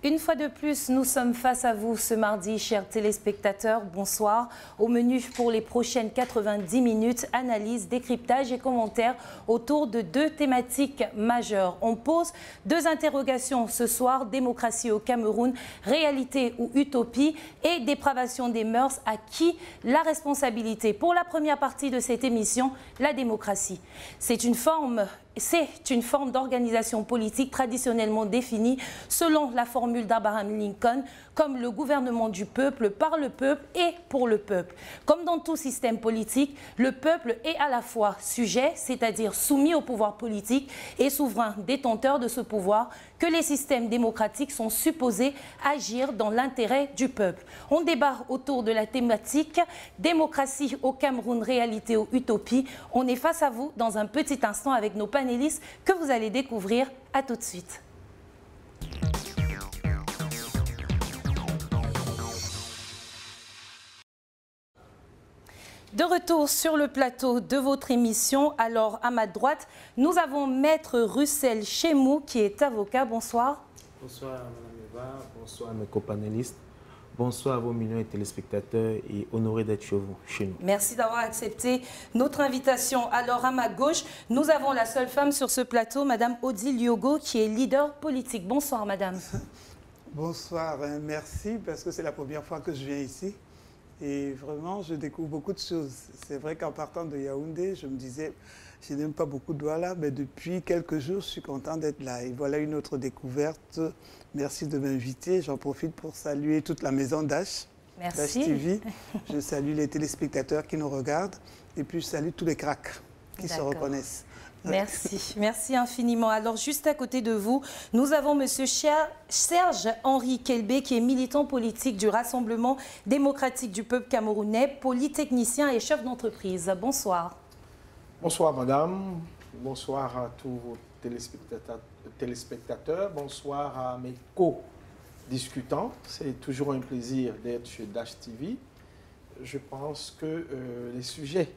Une fois de plus, nous sommes face à vous ce mardi, chers téléspectateurs. Bonsoir. Au menu pour les prochaines 90 minutes, analyse, décryptage et commentaires autour de deux thématiques majeures. On pose deux interrogations ce soir, démocratie au Cameroun, réalité ou utopie, et dépravation des mœurs, à qui la responsabilité? Pour la première partie de cette émission, la démocratie. C'est une forme d'organisation politique traditionnellement définie selon la formule d'Abraham Lincoln comme le gouvernement du peuple, par le peuple et pour le peuple. Comme dans tout système politique, le peuple est à la fois sujet, c'est-à-dire soumis au pouvoir politique, et souverain, détenteur de ce pouvoir, que les systèmes démocratiques sont supposés agir dans l'intérêt du peuple. On débat autour de la thématique démocratie au Cameroun, réalité ou utopie. On est face à vous dans un petit instant avec nos panélistes que vous allez découvrir. À tout de suite. De retour sur le plateau de votre émission. Alors, à ma droite, nous avons Maître Russell Chemou, qui est avocat. Bonsoir. Bonsoir, Mme Eva. Bonsoir, mes copanélistes. Bonsoir à vos millions de téléspectateurs et honoré d'être chez nous. Merci d'avoir accepté notre invitation. Alors, à ma gauche, nous avons la seule femme sur ce plateau, Madame Odile Yogo, qui est leader politique. Bonsoir, Madame. Bonsoir, merci, parce que c'est la première fois que je viens ici. Et vraiment, je découvre beaucoup de choses. C'est vrai qu'en partant de Yaoundé, je me disais, je n'aime pas beaucoup de Douala, mais depuis quelques jours, je suis content d'être là. Et voilà une autre découverte. Merci de m'inviter. J'en profite pour saluer toute la maison d'H. Merci. D'H TV. Je salue les téléspectateurs qui nous regardent. Et puis, je salue tous les cracks qui se reconnaissent. Merci, merci infiniment. Alors, juste à côté de vous, nous avons Monsieur Serge-Henri Kelbé, qui est militant politique du Rassemblement démocratique du peuple camerounais, polytechnicien et chef d'entreprise. Bonsoir. Bonsoir, madame. Bonsoir à tous vos téléspectateurs. Bonsoir à mes co-discutants. C'est toujours un plaisir d'être chez Dash TV. Je pense que les sujets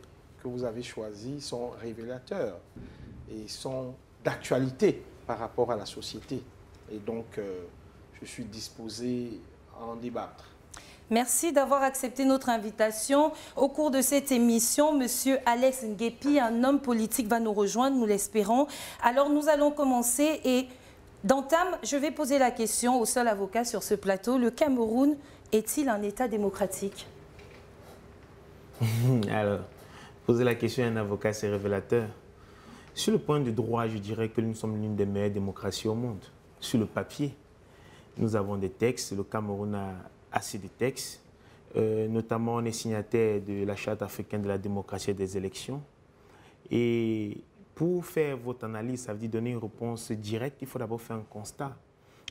que vous avez choisis sont révélateurs et sont d'actualité par rapport à la société. Et donc, je suis disposé à en débattre. Merci d'avoir accepté notre invitation. Au cours de cette émission, Monsieur Alex Nguepi, un homme politique, va nous rejoindre, nous l'espérons. Alors, nous allons commencer et d'entame, je vais poser la question au seul avocat sur ce plateau. Le Cameroun est-il un État démocratique? Alors, poser la question à un avocat, c'est révélateur. Sur le point du droit, je dirais que nous sommes l'une des meilleures démocraties au monde. Sur le papier, nous avons des textes. Le Cameroun a assez de textes. Notamment, on est signataire de la Charte africaine de la démocratie et des élections. Et pour faire votre analyse, ça veut dire donner une réponse directe, il faut d'abord faire un constat.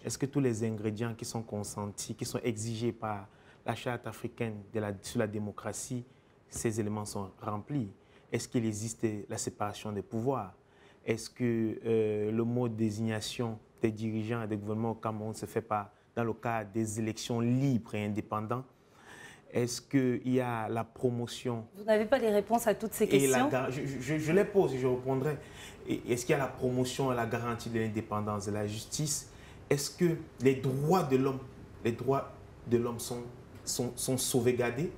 Est-ce que tous les ingrédients qui sont consentis, qui sont exigés par la Charte africaine sur la démocratie, ces éléments sont remplis? Est-ce qu'il existe la séparation des pouvoirs? Est-ce que le mot de désignation des dirigeants et des gouvernements au Cameroun se fait pas dans le cadre des élections libres et indépendantes? Est-ce qu'il y a la promotion? Vous n'avez pas les réponses à toutes ces questions? Je les pose et je répondrai. Est-ce qu'il y a la promotion et la garantie de l'indépendance de la justice? Est-ce que les droits de l'homme sont sauvegardés,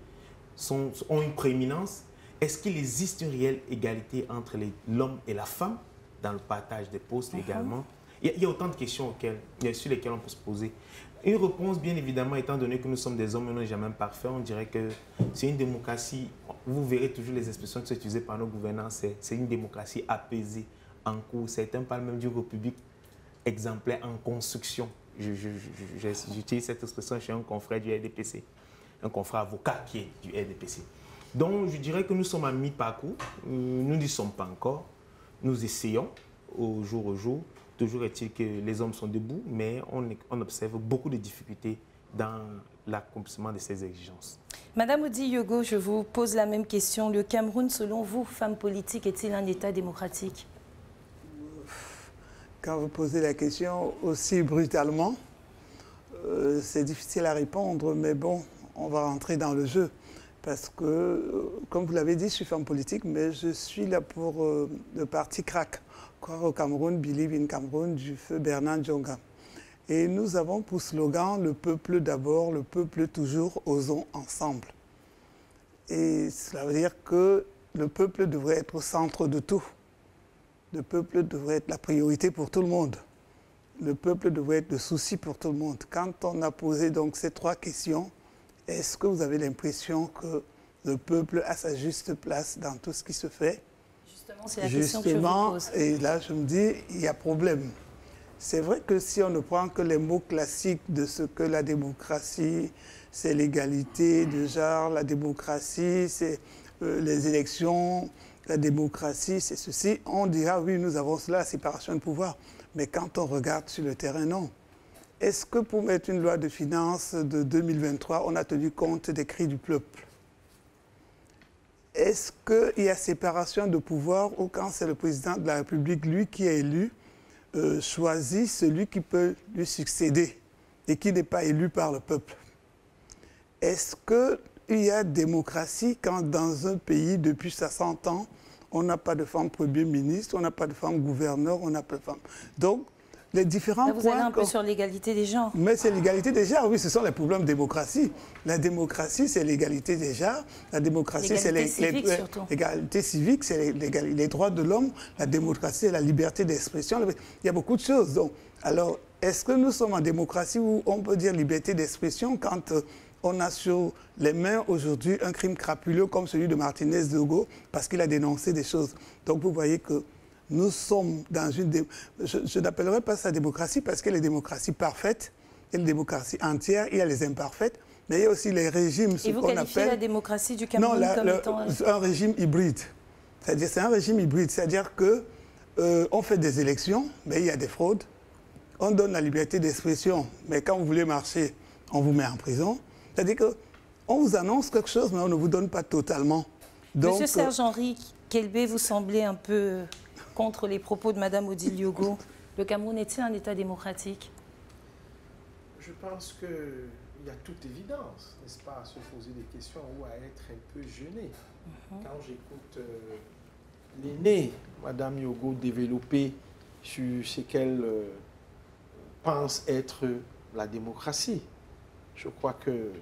ont une prééminence? Est-ce qu'il existe une réelle égalité entre l'homme et la femme dans le partage des postes également? Il y a autant de questions sur lesquelles on peut se poser. Une réponse, bien évidemment, étant donné que nous sommes des hommes et nous ne sommes jamais parfaits, on dirait que c'est une démocratie. Vous verrez toujours les expressions qui sont utilisées par nos gouvernants. C'est une démocratie apaisée, en cours. Certains parlent même d'une république exemplaire en construction. J'utilise cette expression chez un confrère du RDPC, un confrère avocat qui est du RDPC. Donc, je dirais que nous sommes à mi-parcours. Nous n'y sommes pas encore. Nous essayons au jour. Toujours est-il que les hommes sont debout, mais on observe beaucoup de difficultés dans l'accomplissement de ces exigences. Madame Odile Yogo, je vous pose la même question. Le Cameroun, selon vous, femme politique, est-il un État démocratique? Quand vous posez la question aussi brutalement, c'est difficile à répondre, mais bon, on va rentrer dans le jeu. Parce que, comme vous l'avez dit, je suis femme politique, mais je suis là pour le parti CRAC. Croire au Cameroun, Believe in Cameroun, du feu Bernard Djonga. Et nous avons pour slogan « Le peuple d'abord, le peuple toujours, osons ensemble ». Et cela veut dire que le peuple devrait être au centre de tout. Le peuple devrait être la priorité pour tout le monde. Le peuple devrait être le souci pour tout le monde. Quand on a posé donc ces 3 questions, est-ce que vous avez l'impression que le peuple a sa juste place dans tout ce qui se fait? Justement, c'est la question que je vous pose. Et là, je me dis, il y a problème. C'est vrai que si on ne prend que les mots classiques de ce que la démocratie, c'est l'égalité de genre, la démocratie, c'est les élections, la démocratie, c'est ceci, on dira oui, nous avons cela, la séparation de pouvoir. Mais quand on regarde sur le terrain, non. Est-ce que pour mettre une loi de finances de 2023, on a tenu compte des cris du peuple? Est-ce qu'il y a séparation de pouvoir ou quand c'est le président de la République, lui qui est élu, choisit celui qui peut lui succéder et qui n'est pas élu par le peuple? Est-ce qu'il y a démocratie quand dans un pays, depuis 60 ans, on n'a pas de femme Premier ministre, on n'a pas de femme gouverneur, on n'a pas de femme... Donc, les différents là, vous points... allez un peu sur l'égalité des genres. Mais c'est l'égalité des genres, oui, ce sont les problèmes de démocratie. La démocratie, c'est l'égalité des genres. La démocratie, c'est l'égalité civique, c'est les droits de l'homme. La démocratie, c'est la liberté d'expression. Il y a beaucoup de choses. Donc, alors, est-ce que nous sommes en démocratie où on peut dire liberté d'expression quand on a sur les mains aujourd'hui un crime crapuleux comme celui de Martinez Zogo parce qu'il a dénoncé des choses? Donc, vous voyez que nous sommes dans une... Je n'appellerai pas ça démocratie parce qu'il y a les démocraties parfaites, il y a les démocraties entières, il y a les imparfaites, mais il y a aussi les régimes, ce qu'on appelle... Et vous qualifiez la démocratie du Cameroun comme étant... un régime hybride. C'est-à-dire, c'est un régime hybride, c'est-à-dire qu'on fait des élections, mais il y a des fraudes. On donne la liberté d'expression, mais quand vous voulez marcher, on vous met en prison. C'est-à-dire qu'on vous annonce quelque chose, mais on ne vous donne pas totalement. Donc, Monsieur Serge-Henri Kelbé, vous semblez un peu... contre les propos de Mme Odile Yogo. Le Cameroun est-il un État démocratique? Je pense qu'il y a toute évidence, n'est-ce pas, à se poser des questions ou à être un peu gêné. Quand j'écoute l'aînée, Mme Yogo, développer sur ce qu'elle pense être la démocratie, je crois que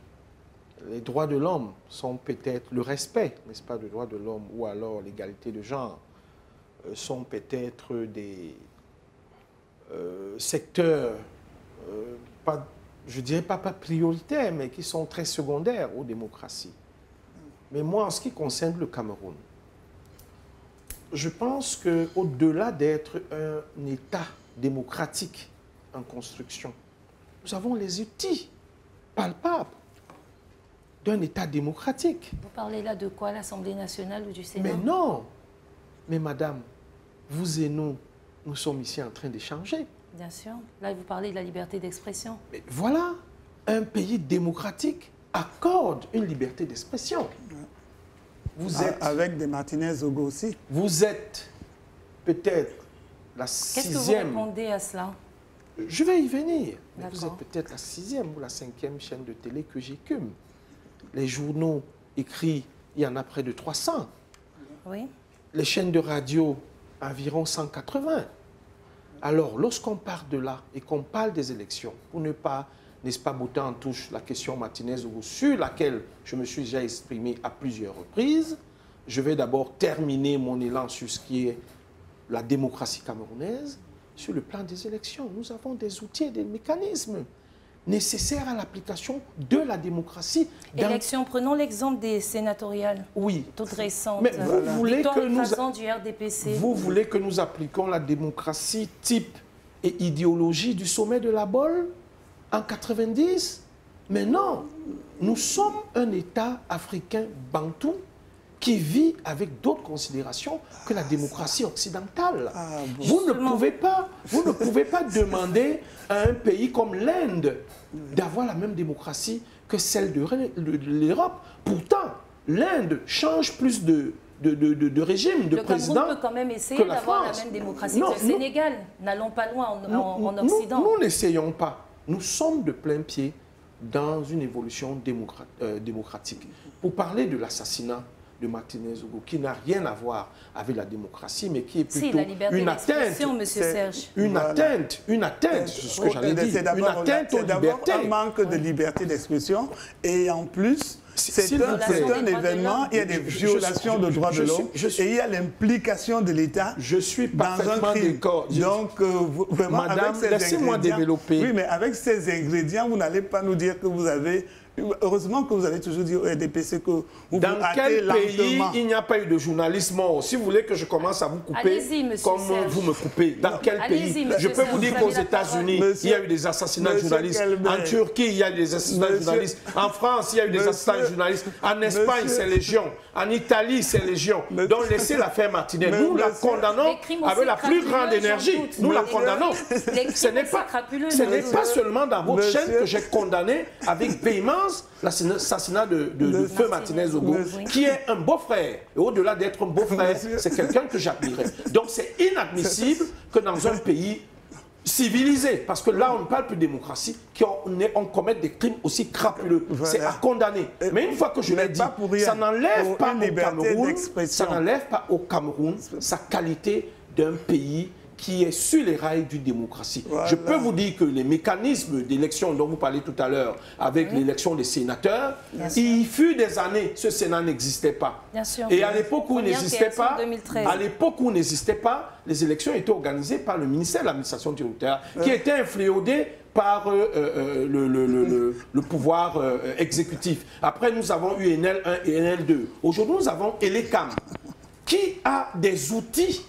les droits de l'homme sont peut-être le respect, n'est-ce pas, des droits de l'homme ou alors l'égalité de genre, sont peut-être des secteurs, je ne dirais pas prioritaires, mais qui sont très secondaires aux démocraties. Mais moi, en ce qui concerne le Cameroun, je pense qu'au-delà d'être un État démocratique en construction, nous avons les outils palpables d'un État démocratique. Vous parlez là de quoi, l'Assemblée nationale ou du Sénat? Mais non! Mais madame, vous et nous sommes ici en train d'échanger. Bien sûr. Là, vous parlez de la liberté d'expression. Mais voilà, un pays démocratique accorde une liberté d'expression. Vous êtes... Avec des Martinez Zogo aussi. Vous êtes peut-être la 6e... Qu'est-ce que vous répondez à cela? Je vais y venir. Mais vous êtes peut-être la 6e ou la 5e chaîne de télé que j'écume. Les journaux écrits, il y en a près de 300. Oui. Les chaînes de radio, environ 180. Alors, lorsqu'on part de là et qu'on parle des élections, pour ne pas, n'est-ce pas, botter en touche la question Martinez sur laquelle je me suis déjà exprimé à plusieurs reprises, je vais d'abord terminer mon élan sur ce qui est la démocratie camerounaise. Sur le plan des élections, nous avons des outils et des mécanismes nécessaires à l'application de la démocratie. Élections, prenons l'exemple des sénatoriales. Oui. Toutes récentes. Mais vous voulez que du RDPC. Vous voulez que nous appliquions la démocratie type et idéologie du sommet de la Bolle en 90? Mais non, nous sommes un État africain bantou qui vit avec d'autres considérations que la démocratie occidentale. Vous ne pouvez pas demander à un pays comme l'Inde d'avoir la même démocratie que celle de l'Europe. Pourtant, l'Inde change plus de régime, de président. Le Cameroun peut quand même essayer d'avoir la même démocratie que le Sénégal. N'allons pas loin en Occident. Nous n'essayons pas. Nous sommes de plein pied dans une évolution démocratique. Pour parler de l'assassinat de Martinez-Ogo, qui n'a rien à voir avec la démocratie, mais qui est plutôt la liberté une atteinte. Monsieur Serge. Une atteinte, c'est ce que j'allais dire. Une atteinte aux libertés. Un manque de liberté d'expression et en plus, c'est un événement, il y a des violations de droits de l'homme et il y a l'implication de l'État dans un crime. Donc, vraiment, Madame, laissez-moi développer. Oui, mais avec ces ingrédients, vous n'allez pas nous dire que vous avez... Heureusement que vous avez toujours dit au RDPC que vous dans quel pays il n'y a pas eu de journaliste mort? Si vous voulez que je commence à vous couper comme vous me coupez, dans quel pays? Je peux vous dire qu'aux États-Unis, il y a eu des assassinats de journalistes. En Turquie, il y a eu des assassinats de journalistes. En France, il y a eu des assassinats de journalistes. En Espagne, c'est légion. En Italie, c'est légion. Donc laissez l'affaire Martinez. Nous la condamnons avec la plus grande énergie. Nous la condamnons. Ce n'est pas seulement dans votre chaîne que j'ai condamné avec véhémence l'assassinat de feu Martinez-Ogo, qui est un beau-frère. Et au-delà d'être un beau-frère, c'est quelqu'un que j'admirais. Donc c'est inadmissible que dans un pays civilisé, parce que là on ne parle plus de démocratie, qu'on commet des crimes aussi crapuleux. Voilà. C'est à condamner. Mais une fois que je l'ai dit, ça n'enlève pas au Cameroun sa qualité d'un pays qui est sur les rails d'une démocratie. Voilà. Je peux vous dire que les mécanismes d'élection dont vous parlez tout à l'heure, avec l'élection des sénateurs, il fut des années, ce Sénat n'existait pas. Et à l'époque où il n'existait pas, les élections étaient organisées par le ministère de l'administration territoriale, qui était infléodé par le pouvoir exécutif. Après, nous avons eu NL1 et NL2. Aujourd'hui, nous avons ELECAM, qui a des outils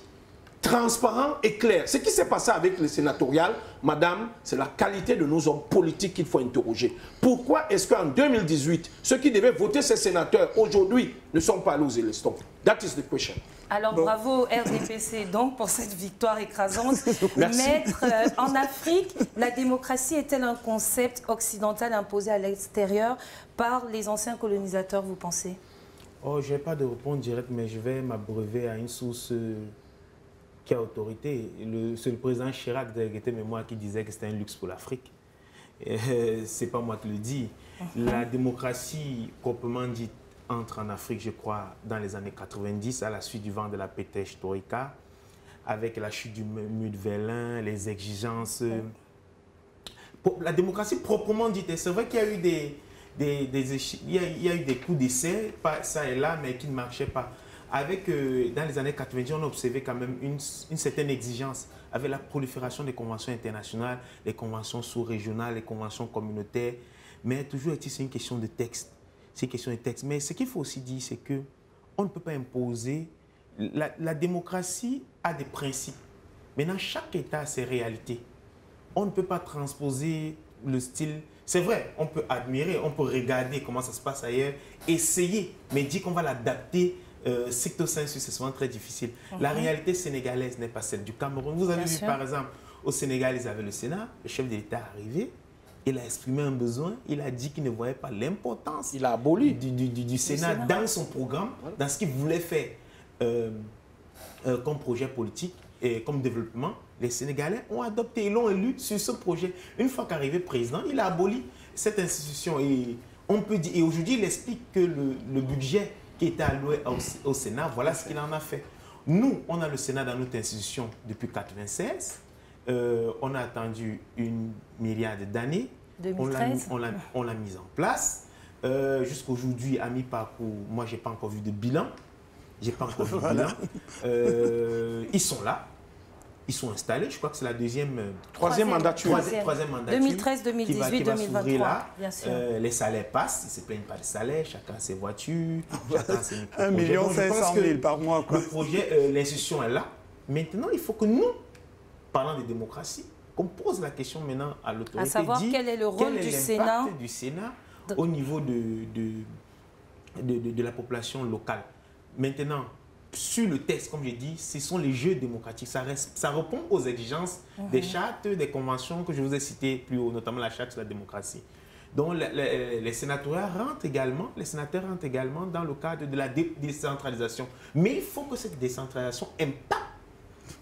transparent et clair. Ce qui s'est passé avec le sénatorial, madame, c'est la qualité de nos hommes politiques qu'il faut interroger. Pourquoi est-ce qu'en 2018, ceux qui devaient voter ces sénateurs, aujourd'hui, ne sont pas allés aux élections? That is the question. Alors, bravo RDPC donc pour cette victoire écrasante. Maître, en Afrique, la démocratie est-elle un concept occidental imposé à l'extérieur par les anciens colonisateurs, vous pensez? Oh, je n'ai pas de réponse directe, mais je vais m'abreuver à une source qui a autorité. C'est le président Chirac de Gaieté Mémoire qui disait que c'était un luxe pour l'Afrique. Ce n'est pas moi qui le dis. La démocratie, proprement dite, entre en Afrique, je crois, dans les années 90, à la suite du vent de la Pétèche-Torika, avec la chute du mur de Berlin, les exigences. La démocratie, proprement dite, c'est vrai qu'il y a eu il y a eu des coups d'essai, ça et là, mais qui ne marchaient pas. Dans les années 90, on a observé quand même une certaine exigence avec la prolifération des conventions internationales, les conventions sous-régionales, les conventions communautaires. Mais toujours est-il, c'est une question de texte. C'est une question de texte. Mais ce qu'il faut aussi dire, c'est qu'on ne peut pas imposer. La démocratie a des principes. Maintenant, chaque État a ses réalités. On ne peut pas transposer le style. C'est vrai, on peut admirer, on peut regarder comment ça se passe ailleurs, essayer, mais dire qu'on va l'adapter secto sensu, c'est souvent très difficile. La réalité sénégalaise n'est pas celle du Cameroun. Vous avez vu, par exemple, au Sénégal, ils avaient le Sénat, le chef de l'État est arrivé, il a exprimé un besoin, il a dit qu'il ne voyait pas l'importance du Sénat dans son programme, dans ce qu'il voulait faire comme projet politique et comme développement. Les Sénégalais ont adopté, ils l'ont élu sur ce projet. Une fois qu'arrivé président, il a aboli cette institution. Et on peut dire, et aujourd'hui, il explique que le budget qui était alloué au Sénat, voilà ce qu'il en a fait. Nous, on a le Sénat dans notre institution depuis 1996. On a attendu une myriade d'années. 2013. On l'a mise en place. Jusqu'aujourd'hui, à mi-parcours, moi, je n'ai pas encore vu de bilan. J'ai pas encore vu de bilan. Ils sont là. Ils sont installés. Je crois que c'est la troisième mandature. 2013, 2018, 2023. Bien sûr. Les salaires passent. Ils ne se plaignent pas des salaires. Chacun a ses voitures. Chacun a ses 1 500 000 par mois. Quoi. Le projet, l'institution est là. Maintenant, il faut que nous, parlant de démocratie, qu'on pose la question maintenant à l'autorité. À savoir quel est le rôle du Sénat au niveau de la population locale. Maintenant, sur le texte, comme j'ai dit, ce sont les jeux démocratiques. Ça répond aux exigences des chartes, des conventions que je vous ai citées plus haut, notamment la charte sur la démocratie. Donc, les sénateurs rentrent également dans le cadre de la décentralisation. Mais il faut que cette décentralisation impacte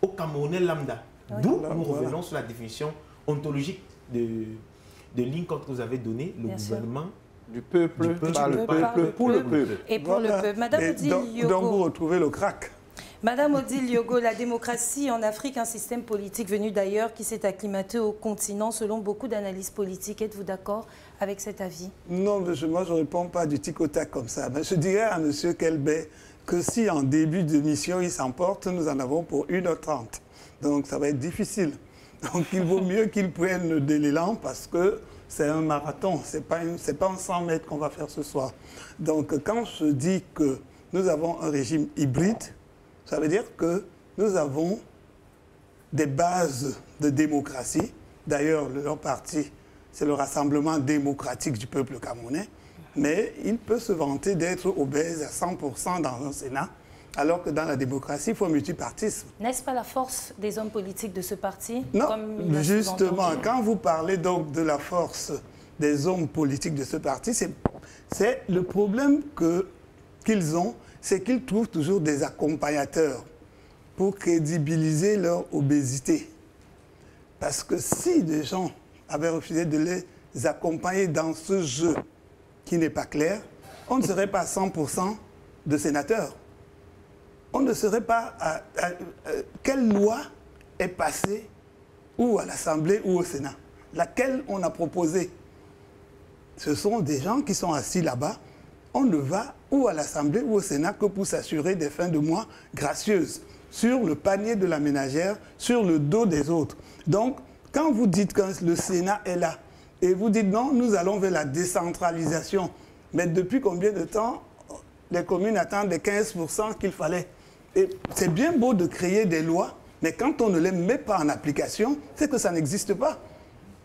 au Camerounais lambda. D'où nous revenons sur la définition ontologique de Lincoln que vous avez donnée. Le gouvernement Du peuple, par le peuple, pour le peuple. Et pour le peuple. Madame Odile Yogo. Donc vous retrouvez le crack. Madame Odile Yogo, la démocratie en Afrique, un système politique venu d'ailleurs qui s'est acclimaté au continent selon beaucoup d'analyses politiques. Êtes-vous d'accord avec cet avis? Non, moi je ne réponds pas du tic au tac comme ça. Mais je dirais à M. Kelbey que si en début de mission il s'emporte, nous en avons pour 1h30. Donc ça va être difficile. Donc il vaut mieux qu'il prenne de l'élan parce que c'est un marathon, ce n'est pas en 100 mètres qu'on va faire ce soir. Donc quand je dis que nous avons un régime hybride, ça veut dire que nous avons des bases de démocratie. D'ailleurs, leur parti, c'est le Rassemblement démocratique du peuple camerounais. Mais il peut se vanter d'être obèse à 100% dans un Sénat, alors que dans la démocratie, il faut un multipartisme. N'est-ce pas la force des hommes politiques de ce parti? Non, comme justement, quand vous parlez donc de la force des hommes politiques de ce parti, c'est le problème qu'ils ont, c'est qu'ils trouvent toujours des accompagnateurs pour crédibiliser leur obésité. Parce que si des gens avaient refusé de les accompagner dans ce jeu qui n'est pas clair, on ne serait pas 100% de sénateurs. On ne serait pas... quelle loi est passée ou à l'Assemblée ou au Sénat? Laquelle on a proposée? Ce sont des gens qui sont assis là-bas. On ne va ou à l'Assemblée ou au Sénat que pour s'assurer des fins de mois gracieuses sur le panier de la ménagère, sur le dos des autres. Donc, quand vous dites que le Sénat est là, et vous dites non, nous allons vers la décentralisation, mais depuis combien de temps les communes attendent les 15% qu'il fallait? Et c'est bien beau de créer des lois, mais quand on ne les met pas en application, c'est que ça n'existe pas.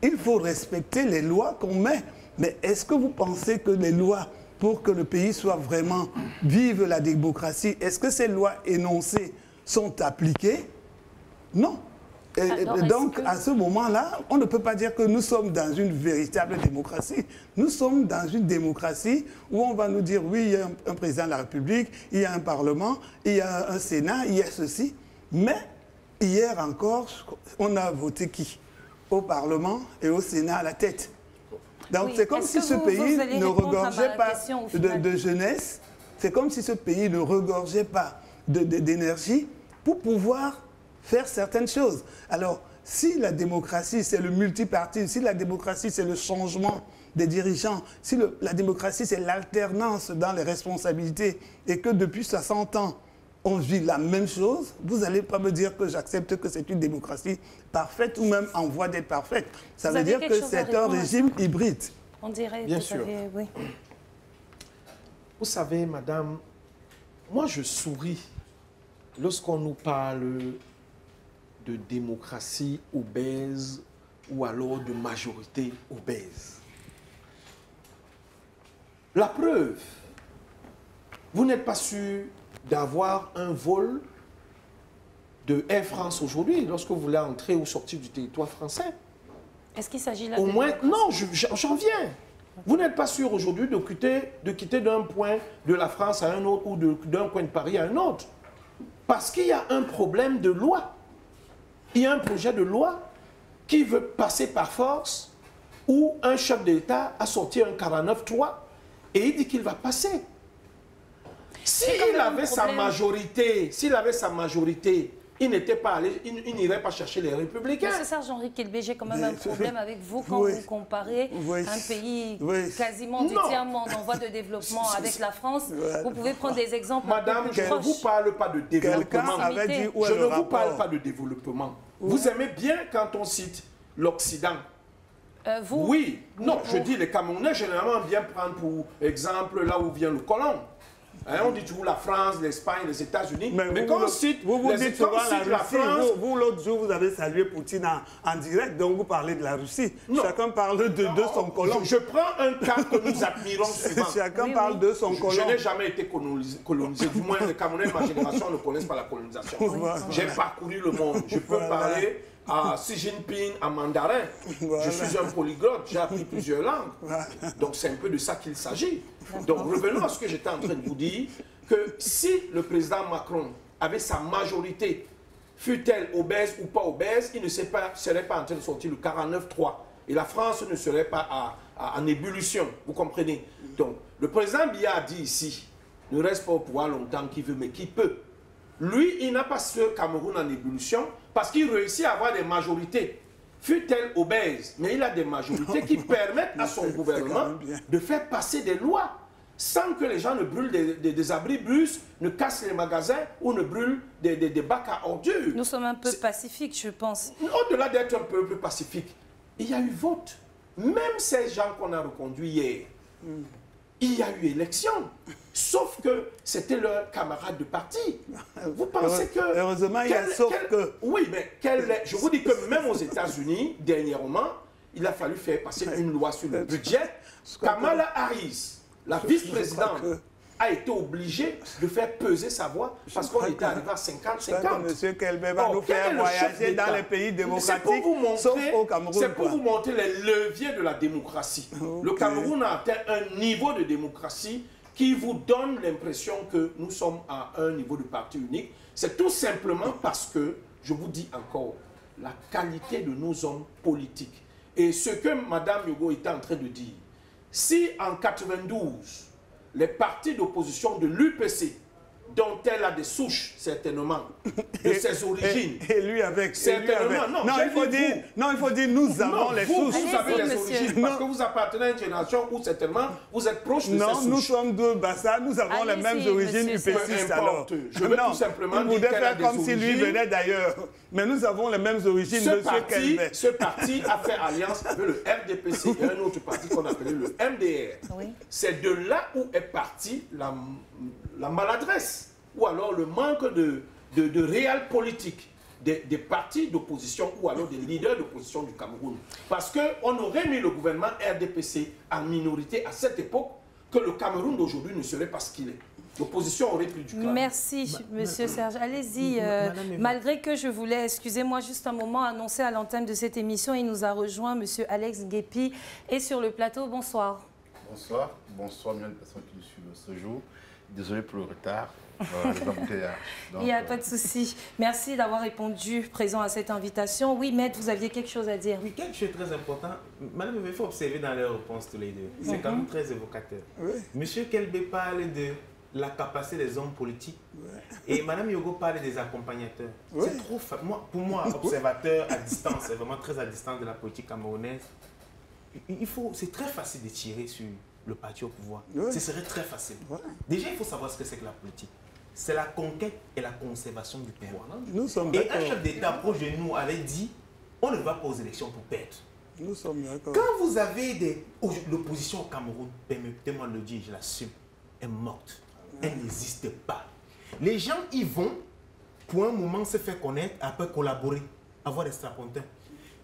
Il faut respecter les lois qu'on met. Mais est-ce que vous pensez que les lois, pour que le pays soit vraiment vive la démocratie, est-ce que ces lois énoncées sont appliquées? Non. Et donc, à ce moment-là, on ne peut pas dire que nous sommes dans une véritable démocratie. Nous sommes dans une démocratie où on va nous dire, oui, il y a un président de la République, il y a un Parlement, il y a un Sénat, il y a ceci. Mais hier encore, on a voté qui? Au Parlement et au Sénat à la tête. Donc, oui, c'est comme si ce pays ne regorgeait pas de jeunesse. C'est comme si ce pays ne regorgeait pas d'énergie pour pouvoir faire certaines choses. Alors, si la démocratie, c'est le multipartisme, si la démocratie, c'est le changement des dirigeants, si la démocratie, c'est l'alternance dans les responsabilités, et que depuis 60 ans, on vit la même chose, vous n'allez pas me dire que j'accepte que c'est une démocratie parfaite ou même en voie d'être parfaite. Ça veut dire que c'est un régime hybride. On dirait, bien sûr. Oui. Vous savez, madame, moi je souris lorsqu'on nous parle de démocratie obèse ou alors de majorité obèse. La preuve, vous n'êtes pas sûr d'avoir un vol de Air France aujourd'hui lorsque vous voulez entrer ou sortir du territoire français. Est-ce qu'il s'agit là au moins, non, j'en viens. Vous n'êtes pas sûr aujourd'hui de quitter d'un point de la France à un autre ou d'un coin de Paris à un autre. Parce qu'il y a un problème de loi. Il y a un projet de loi qui veut passer par force où un chef d'État a sorti un 49.3 et il dit qu'il va passer. S'il avait sa majorité, il n'était pas allé, il n'irait pas chercher les Républicains. Monsieur Serge-Henri Kelbey, j'ai quand même un problème avec vous quand vous comparez un pays quasiment du tiers-monde en voie de développement avec la France. Vous pouvez prendre des exemples. Madame, je ne vous parle pas de développement. Je ne vous parle pas de développement. Vous aimez bien quand on cite l'Occident. Oui, non, je dis les Camerounais, généralement, bien prendre pour exemple là où vient le colon. Hein, on dit toujours la France, l'Espagne, les États-Unis. Mais quand on cite vous dites souvent la Russie. Vous l'autre jour, vous avez salué Poutine en direct, donc vous parlez de la Russie. Non. Chacun parle de son colon. Je prends un cas que nous admirons souvent. Chacun parle de son colon. Je n'ai jamais été colonisé. Du moins, les Camerounais de ma génération ne connaissent pas la colonisation. J'ai parcouru le monde. Je peux parler à Xi Jinping en mandarin. Je suis un polyglotte, j'ai appris plusieurs langues. Donc c'est un peu de ça qu'il s'agit. Donc revenons à ce que j'étais en train de vous dire, que si le président Macron avait sa majorité, fût-elle obèse ou pas obèse, il ne serait pas en train de sortir le 49.3 et la France ne serait pas en ébullition, vous comprenez? Donc, le président Biya a dit ici, ne reste pas au pouvoir longtemps qui veut, mais qui peut. Lui, il n'a pas ce Cameroun en ébullition parce qu'il réussit à avoir des majorités, fut-elle obèse, mais il a des majorités qui permettent à son gouvernement de faire passer des lois sans que les gens ne brûlent des abris bus, ne cassent les magasins ou ne brûlent des bacs à ordures. Nous sommes un peu pacifiques, je pense. Au-delà d'être un peu plus pacifique, il y a eu vote. Même ces gens qu'on a reconduits hier, il y a eu élection. Sauf que c'était leurs camarades de parti. Vous pensez que... Heureusement, il y a sauf que... Oui, mais je vous dis que même aux États-Unis, dernièrement, il a fallu faire passer une loi sur le budget. Kamala Harris, la vice-présidente, a été obligée de faire peser sa voix parce qu'on était arrivé à 50-50. M. Kelbey va nous faire voyager dans les pays démocratiques, sauf au Cameroun. C'est pour vous montrer les leviers de la démocratie. Okay. Le Cameroun a atteint un niveau de démocratie qui vous donne l'impression que nous sommes à un niveau de parti unique. C'est tout simplement parce que, je vous dis encore, la qualité de nos hommes politiques. Et ce que Mme Yogo était en train de dire, si en 92, les partis d'opposition de l'UPC, dont elle a des souches, certainement, de ses origines. Et lui avec. Certainement, non, il faut dire, nous avons les souches. Vous avez les origines, parce que vous appartenez à une génération où, certainement, vous êtes proche de ces souches. Non, nous sommes deux Bassa, nous avons les mêmes origines UPCistes, alors. Je veux tout simplement dire qu'elle a des comme si lui venait d'ailleurs. Mais nous avons les mêmes origines, monsieur Kelbey. Ce parti a fait alliance avec le RDPC et un autre parti qu'on appelait le MDR. Oui. C'est de là où est partie la maladresse, ou alors le manque de réel politique des partis d'opposition ou alors des leaders d'opposition du Cameroun. Parce qu'on aurait mis le gouvernement RDPC en minorité à cette époque, que le Cameroun d'aujourd'hui ne serait pas ce qu'il est. L'opposition aurait pris du calme. Merci, monsieur Serge. Allez-y. Malgré que je voulais, excusez-moi juste un moment, annoncer à l'entame de cette émission, il nous a rejoint monsieur Alex Guépi et sur le plateau. Bonsoir. Bonsoir. Bonsoir, millions de personnes qui nous suivent ce jour. Désolé pour le retard. Il n'y a pas de souci. Merci d'avoir répondu présent à cette invitation. Oui, Maître, vous aviez quelque chose à dire. Oui, quelque chose de très important. Madame, il faut observer dans leurs réponses tous les deux. C'est quand même très évocateur. Oui. Monsieur Kelbey parle de la capacité des hommes politiques et Madame Yogo parle des accompagnateurs. Oui. C'est trop... Pour moi, observateur à distance, c'est vraiment très à distance de la politique camerounaise. C'est très facile de tirer sur le parti au pouvoir. Oui. Ce serait très facile. Oui. Déjà, il faut savoir ce que c'est que la politique. C'est la conquête et la conservation du pouvoir. Nous sommes et un chef d'État proche de nous avait dit, on ne va pas aux élections pour perdre. Nous sommes d'accord. Quand vous avez l'opposition au Cameroun, permettez-moi de le dire, je l'assume, est morte. Elle n'existe pas. Les gens y vont pour un moment se faire connaître, après collaborer, avoir des strapontins.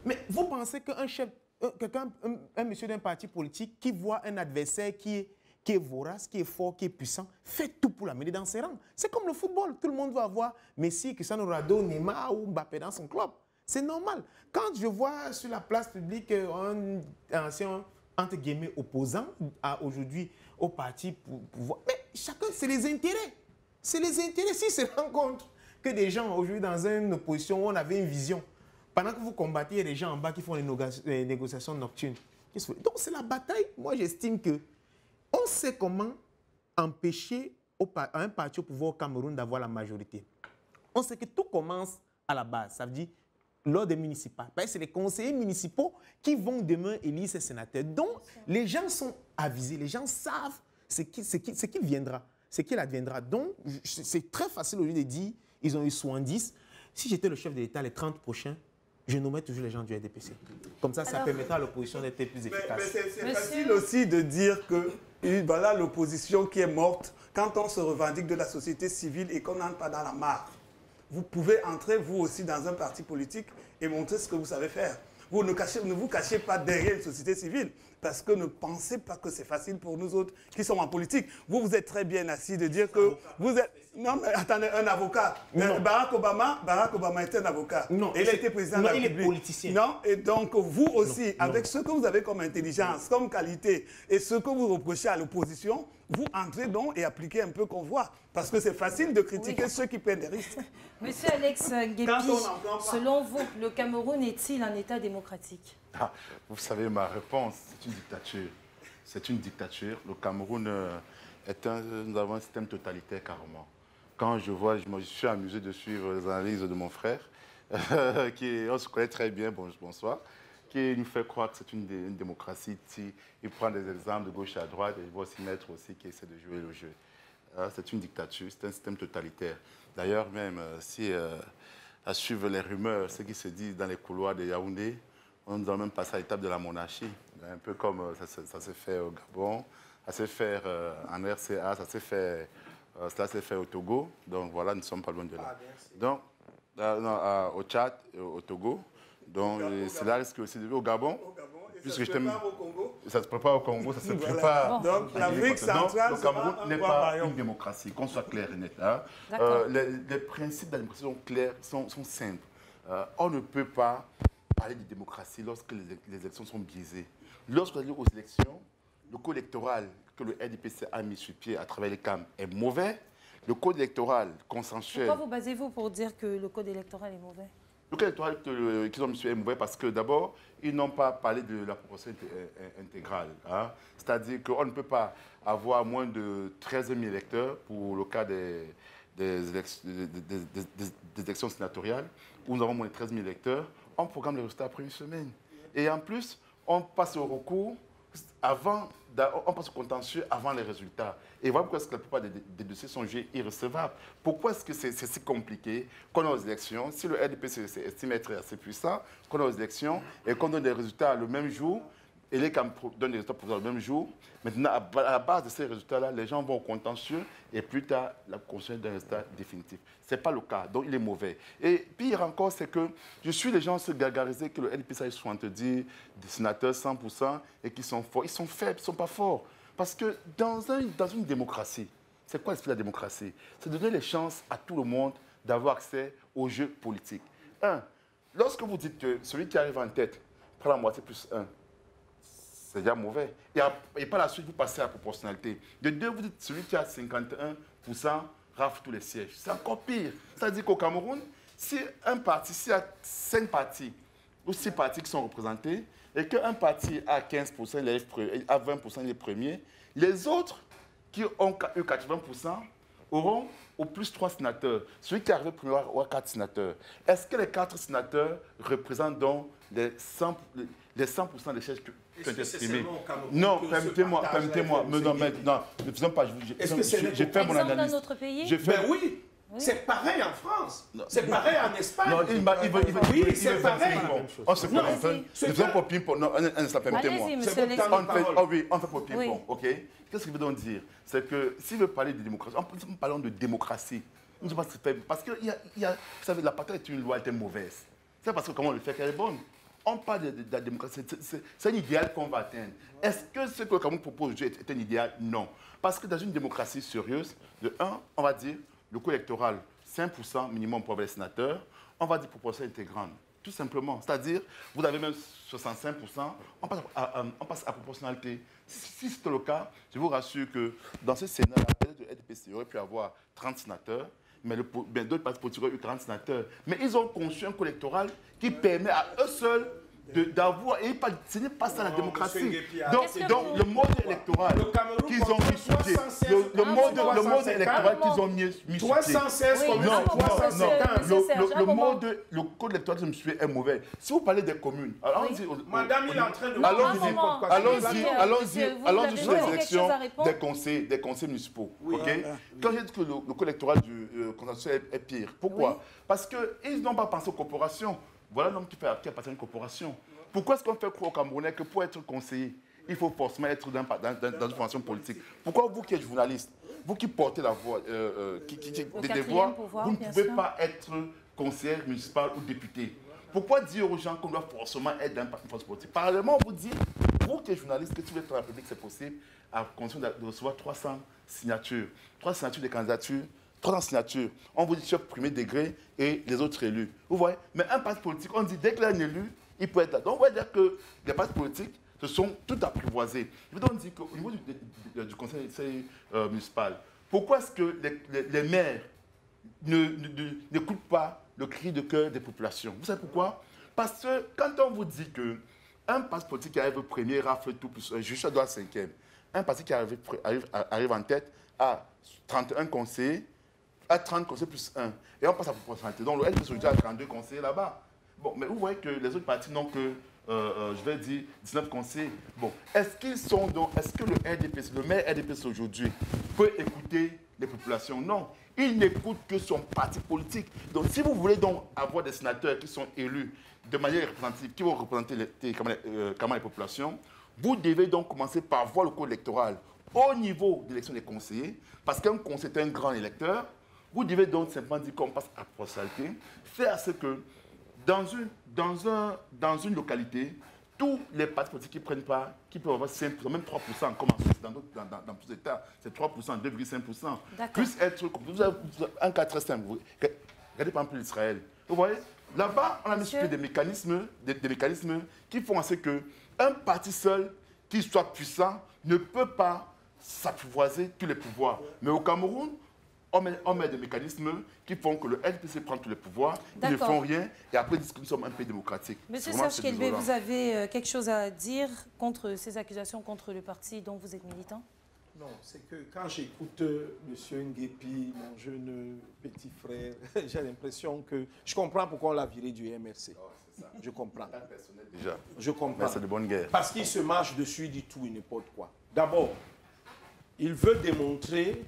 Mais vous pensez qu'un chef, un monsieur d'un parti politique qui voit un adversaire qui est vorace, qui est fort, qui est puissant, fait tout pour l'amener dans ses rangs. C'est comme le football. Tout le monde va avoir Messi, Cristiano Ronaldo, Neymar ou Mbappé dans son club. C'est normal. Quand je vois sur la place publique un ancien, entre guillemets, opposant aujourd'hui au parti pouvoir, mais chacun, c'est les intérêts. C'est les intérêts. S'ils se rendent compte que des gens aujourd'hui dans une opposition où on avait une vision, pendant que vous combattez, il y a des gens en bas qui font les négociations nocturnes. Donc c'est la bataille. Moi, j'estime que on sait comment empêcher à un parti au pouvoir au Cameroun d'avoir la majorité. On sait que tout commence à la base. Ça veut dire lors des municipales. C'est les conseillers municipaux qui vont demain élire ces sénateurs. Donc, les gens sont avisés. Les gens savent ce qu'il viendra, ce qu'il adviendra. Donc, c'est très facile aujourd'hui de dire ils ont eu 70. Si j'étais le chef de l'État les 30 prochains, je nommerais toujours les gens du RDPC. Comme ça, ça permettra à l'opposition d'être plus efficace. Mais c'est facile aussi de dire que voilà l'opposition qui est morte quand on se revendique de la société civile et qu'on n'entre pas dans la mare. Vous pouvez entrer, vous aussi, dans un parti politique et montrer ce que vous savez faire. Vous ne vous cachez pas derrière une société civile parce que ne pensez pas que c'est facile pour nous autres qui sommes en politique. Vous êtes très bien assis de dire que vous êtes... Non, mais attendez, un avocat. Barack Obama était un avocat. Non, il a été président de la République. Il est politicien. Non, et donc vous aussi, avec ce que vous avez comme intelligence, comme qualité, et ce que vous reprochez à l'opposition, vous entrez donc et appliquez un peu qu'on voit. Parce que c'est facile de critiquer ceux qui prennent des risques. Monsieur Alex Guépi, selon vous, le Cameroun est-il un État démocratique? Vous savez, ma réponse, c'est une dictature. C'est une dictature. Le Cameroun nous avons un système totalitaire carrément. Quand je vois, je suis amusé de suivre les analyses de mon frère, on se connaît très bien, bonsoir, qui nous fait croire que c'est une démocratie. Il prend des exemples de gauche à droite et il va aussi mettre aussi qui essaie de jouer le jeu. C'est une dictature, c'est un système totalitaire. D'ailleurs, même si à suivre les rumeurs, ce qui se dit dans les couloirs de Yaoundé, on doit même passer à l'étape de la monarchie. Un peu comme ça s'est fait au Gabon, ça s'est fait en RCA, cela s'est fait au Togo. Donc voilà, nous ne sommes pas loin de là. Donc, au Tchad, au Togo. Donc c'est là ce que c'est au Gabon. Ça se prépare au Congo. Ça se prépare au Congo, ça se prépare. Donc l'Afrique centrale, le Cameroun n'est pas une démocratie, qu'on soit clair et net. Hein. Les principes de la démocratie sont clairs, sont simples. On ne peut pas parler de démocratie lorsque les élections sont biaisées. Lorsqu'on est aux élections, le code électoral que le RDPC a mis sur pied à travers les CAM est mauvais. Le code électoral consensuel... Pourquoi vous basez-vous pour dire que le code électoral est mauvais? Le code électoral qu'ils ont mis sur pied est mauvais parce que d'abord, ils n'ont pas parlé de la proportion intégrale. Hein. C'est-à-dire qu'on ne peut pas avoir moins de 13 000 électeurs pour le cas des élections sénatoriales, où nous avons moins de 13 000 électeurs. On programme les résultats après une semaine. Et en plus, on passe au recours on passe au contentieux avant les résultats. Et voilà pourquoi est-ce que la plupart des dossiers sont jugés irrecevables. Pourquoi est-ce que c'est si compliqué qu'on a aux élections, si le RDPC estime être assez puissant, qu'on a aux élections et qu'on donne des résultats le même jour, et les CAM donnent des résultats provisoires le même jour. Maintenant, à la base de ces résultats-là, les gens vont au contentieux et plus tard, la construction d'un résultat définitif. Ce n'est pas le cas, donc il est mauvais. Et pire encore, c'est que je suis les gens se gargariser que le LPC sont en te dire des sénateurs 100% et qu'ils sont forts. Ils sont faibles, ils ne sont pas forts. Parce que dans une démocratie, c'est quoi l'esprit de la démocratie? C'est donner les chances à tout le monde d'avoir accès aux jeux politiques. Lorsque vous dites que celui qui arrive en tête prend la moitié plus 1, c'est déjà mauvais. Et par la suite, vous passez à la proportionnalité. De 2, vous dites celui qui a 51% rafle tous les sièges. C'est encore pire. C'est-à-dire qu'au Cameroun, s'il y a 5 partis ou 6 partis qui sont représentés et qu'un parti a 15%, il a 20%, il est premier, les autres qui ont eu 80% auront au plus 3 sénateurs. Celui qui arrive premier aura 4 sénateurs. Est-ce que les 4 sénateurs représentent donc les 100% des sièges qui ont été exprimés? Non, permettez-moi. Non, ne faisons pas. J'ai fait mon analyse. Dans notre pays? Oui. C'est pareil en France. C'est pareil en Espagne. Non, oui, c'est pareil. On se fait pour ping-pong. Non, un instant, permettez-moi. On fait pour ping-pong, ok? Qu'est-ce qu'il veut donc dire? C'est que s'il veut parler de démocratie, en parlant de démocratie, nous ne sommes pas parce que vous savez, l'apartheid est une loi, elle est mauvaise. C'est parce que comment on le fait qu'elle est bonne. On parle de la démocratie, c'est un idéal qu'on va atteindre. Est-ce que ce que le Cameroun propose aujourd'hui est un idéal? Non. Parce que dans une démocratie sérieuse, on va dire le coût électoral, 5% minimum pour les sénateurs, on va dire proportion intégrante. Tout simplement. C'est-à-dire, vous avez même 65%, on passe à proportionnalité. Si c'était le cas, je vous rassure que dans ce Sénat, la période de RDPC, il aurait pu avoir 30 sénateurs, mais d'autres partis politiques auraient eu 40 sénateurs. Mais ils ont conçu un coût électoral qui permet à eux seuls d'avoir, et ce n'est pas ça la démocratie. Donc le mode électoral qu'ils ont mis sur pied, le mode électoral qu'ils ont mis sur pied, 316 communes, le code électoral qu'ils ont mis sur pied est mauvais. Si vous parlez des communes, madame, il est en train de... allons-y sur les élections des conseils municipaux. Quand j'ai dit que le code électoral du consensuel est pire, pourquoi? Parce qu'ils n'ont pas pensé aux corporations. Voilà l'homme qui appartient à une corporation. Pourquoi est-ce qu'on fait croire aux Camerounais que pour être conseiller, il faut forcément être dans une formation politique? Pourquoi vous qui êtes journaliste, vous qui portez la voix, des voix, vous ne pouvez pas être conseiller municipal ou député? Pourquoi dire aux gens qu'on doit forcément être dans une formation politique? Parallèlement, on vous dit, vous qui êtes journaliste, que si vous êtes dans la République, c'est possible, à condition de recevoir 300 signatures. 300 signatures de candidature. 300 signatures. On vous dit chef premier degré et les autres élus. Vous voyez? Mais un parti politique, on dit dès qu'il y a un élu, il peut être là. Donc on va dire que les partis politiques se sont tout apprivoisés. Je veux donc dire qu'au niveau du conseil municipal, pourquoi est-ce que les maires n'écoutent pas le cri de cœur des populations? Vous savez pourquoi? Parce que quand on vous dit qu'un parti politique qui arrive premier rafle tout plus, je dois 5e, un parti qui arrive en tête à 31 conseillers, à 30 conseillers plus 1, et on passe à la proportionnalité. Donc le LP a 32 conseillers là-bas. Bon, mais vous voyez que les autres partis n'ont que, je vais dire, 19 conseillers. Bon, est-ce que le maire RDPC aujourd'hui peut écouter les populations? Non. Il n'écoute que son parti politique. Donc, si vous voulez donc avoir des sénateurs qui sont élus de manière représentative, qui vont représenter les populations, vous devez donc commencer par voir le code électoral au niveau de l'élection des conseillers, parce qu'un conseiller est un grand électeur. Vous devez donc simplement dire qu'on passe à la proportionnalité, faire ce que dans une localité, tous les partis politiques qui prennent part, qui peuvent avoir 5%, même 3%, comme en Suisse, dans plus d'États, c'est 3%, 2,5%. Plus être, vous avez un cas très simple. Regardez par exemple l'Israël. Vous voyez, là-bas, on a mis des mécanismes qui font en sorte qu'un parti seul qui soit puissant ne peut pas s'apprivoiser tous les pouvoirs. Mais au Cameroun, on met des mécanismes qui font que le LPC prend tous les pouvoirs, ils ne font rien, et après ils disent que nous sommes un pays démocratique. Monsieur Serge Kelbé, vous avez quelque chose à dire contre ces accusations contre le parti dont vous êtes militant? Non, c'est que quand j'écoute M. Nguépi, mon jeune petit frère, j'ai l'impression que... Je comprends pourquoi on l'a viré du MRC. Oh, c'est ça. Je comprends. Déjà. Je comprends. Mais c'est de bonne guerre. Parce qu'il se marche dessus, il dit tout et n'importe quoi. D'abord, il veut démontrer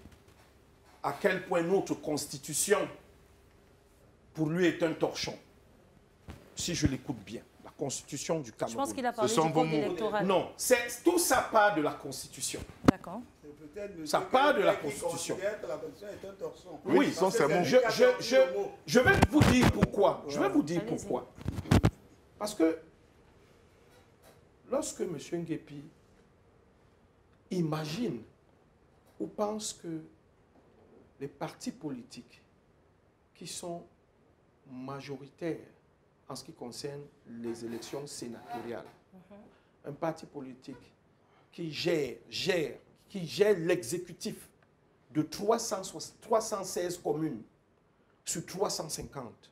à quel point notre constitution, pour lui, est un torchon. Si je l'écoute bien, la constitution du Cameroun. Je pense qu'il a parlé du code électoral. Non, tout ça part de la constitution. D'accord. Ça part de la constitution. Que la constitution est un torchon. Oui, je vais vous dire pourquoi. Je vais vous dire pourquoi. Parce que lorsque M. Nguépi imagine ou pense que les partis politiques qui sont majoritaires en ce qui concerne les élections sénatoriales, un parti politique qui gère l'exécutif de 316 communes sur 350,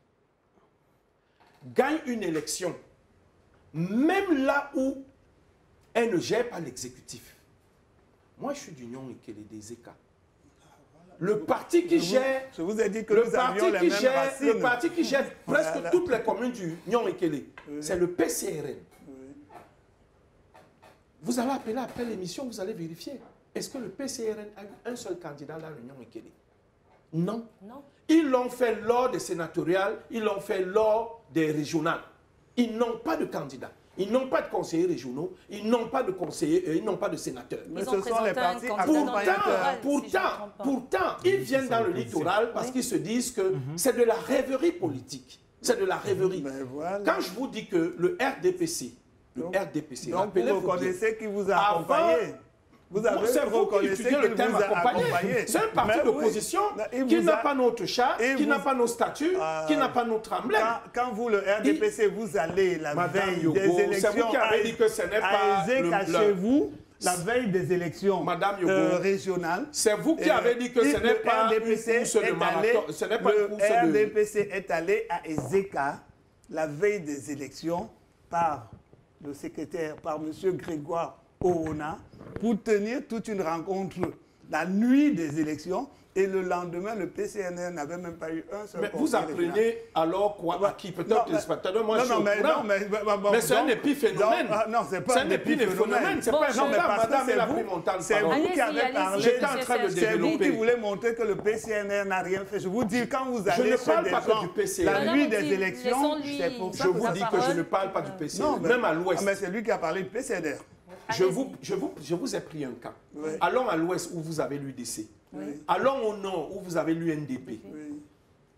gagne une élection, même là où elle ne gère pas l'exécutif. Moi, je suis d'Union Ikele des ECA. Le parti qui gère... Je vous ai dit que nous avions les mêmes racines. Le parti qui gère presque toutes les communes du Union Ikele, c'est le PCRN. Vous allez appeler après l'émission, vous allez vérifier. Est-ce que le PCRN a eu un seul candidat dans l'Union Ikele? Non. Non. Ils l'ont fait lors des sénatoriales, ils l'ont fait lors des régionales. Ils n'ont pas de candidats. Ils n'ont pas de conseillers régionaux, ils n'ont pas de conseillers, ils n'ont pas de sénateurs. Mais ce sont les partis accompagnateurs. Pourtant, ils viennent dans le littoral parce qu'ils se disent que c'est de la rêverie politique. C'est de la rêverie. Voilà. Quand je vous dis que le RDPC, donc rappelez-vous vous reconnaissez qui vous a accompagné. Vous avez reconnu qu'il le terme vous a accompagné. C'est un parti d'opposition qui n'a pas notre charte, qui n'a pas nos statuts, qui n'a pas notre emblème. Quand vous, le RDPC, vous allez la veille des élections, c'est vous qui avez dit que ce n'est pas chez vous, la veille des élections régionales. C'est vous qui avez dit que ce n'est pas une course de marathon. Le RDPC est allé à Ezeka la veille des élections par le secrétaire, par M. Grégoire Oona, pour tenir toute une rencontre la nuit des élections, et le lendemain, le PCNR n'avait même pas eu un seul. Mais vous apprenez alors quoi à qui? Peut-être les spectateurs, moi je suis au courant. Mais c'est un épiphénomène. Non, c'est pas un épiphénomène. C'est pas un gendarme, madame, elle a pris mon temps. C'est vous qui avez parlé. J'étais en train de développer. C'est vous qui voulez montrer que le PCNR n'a rien fait. Je vous dis, quand vous allez chez des gens, la nuit des élections, c'est pour ça que je vous dis que je ne parle pas du PCNR, même à l'ouest. Mais c'est lui qui a parlé du PCNR. Je vous ai pris un cas. Oui. Allons à l'ouest où vous avez l'UDC. Oui. Allons au nord où vous avez l'UNDP. Oui.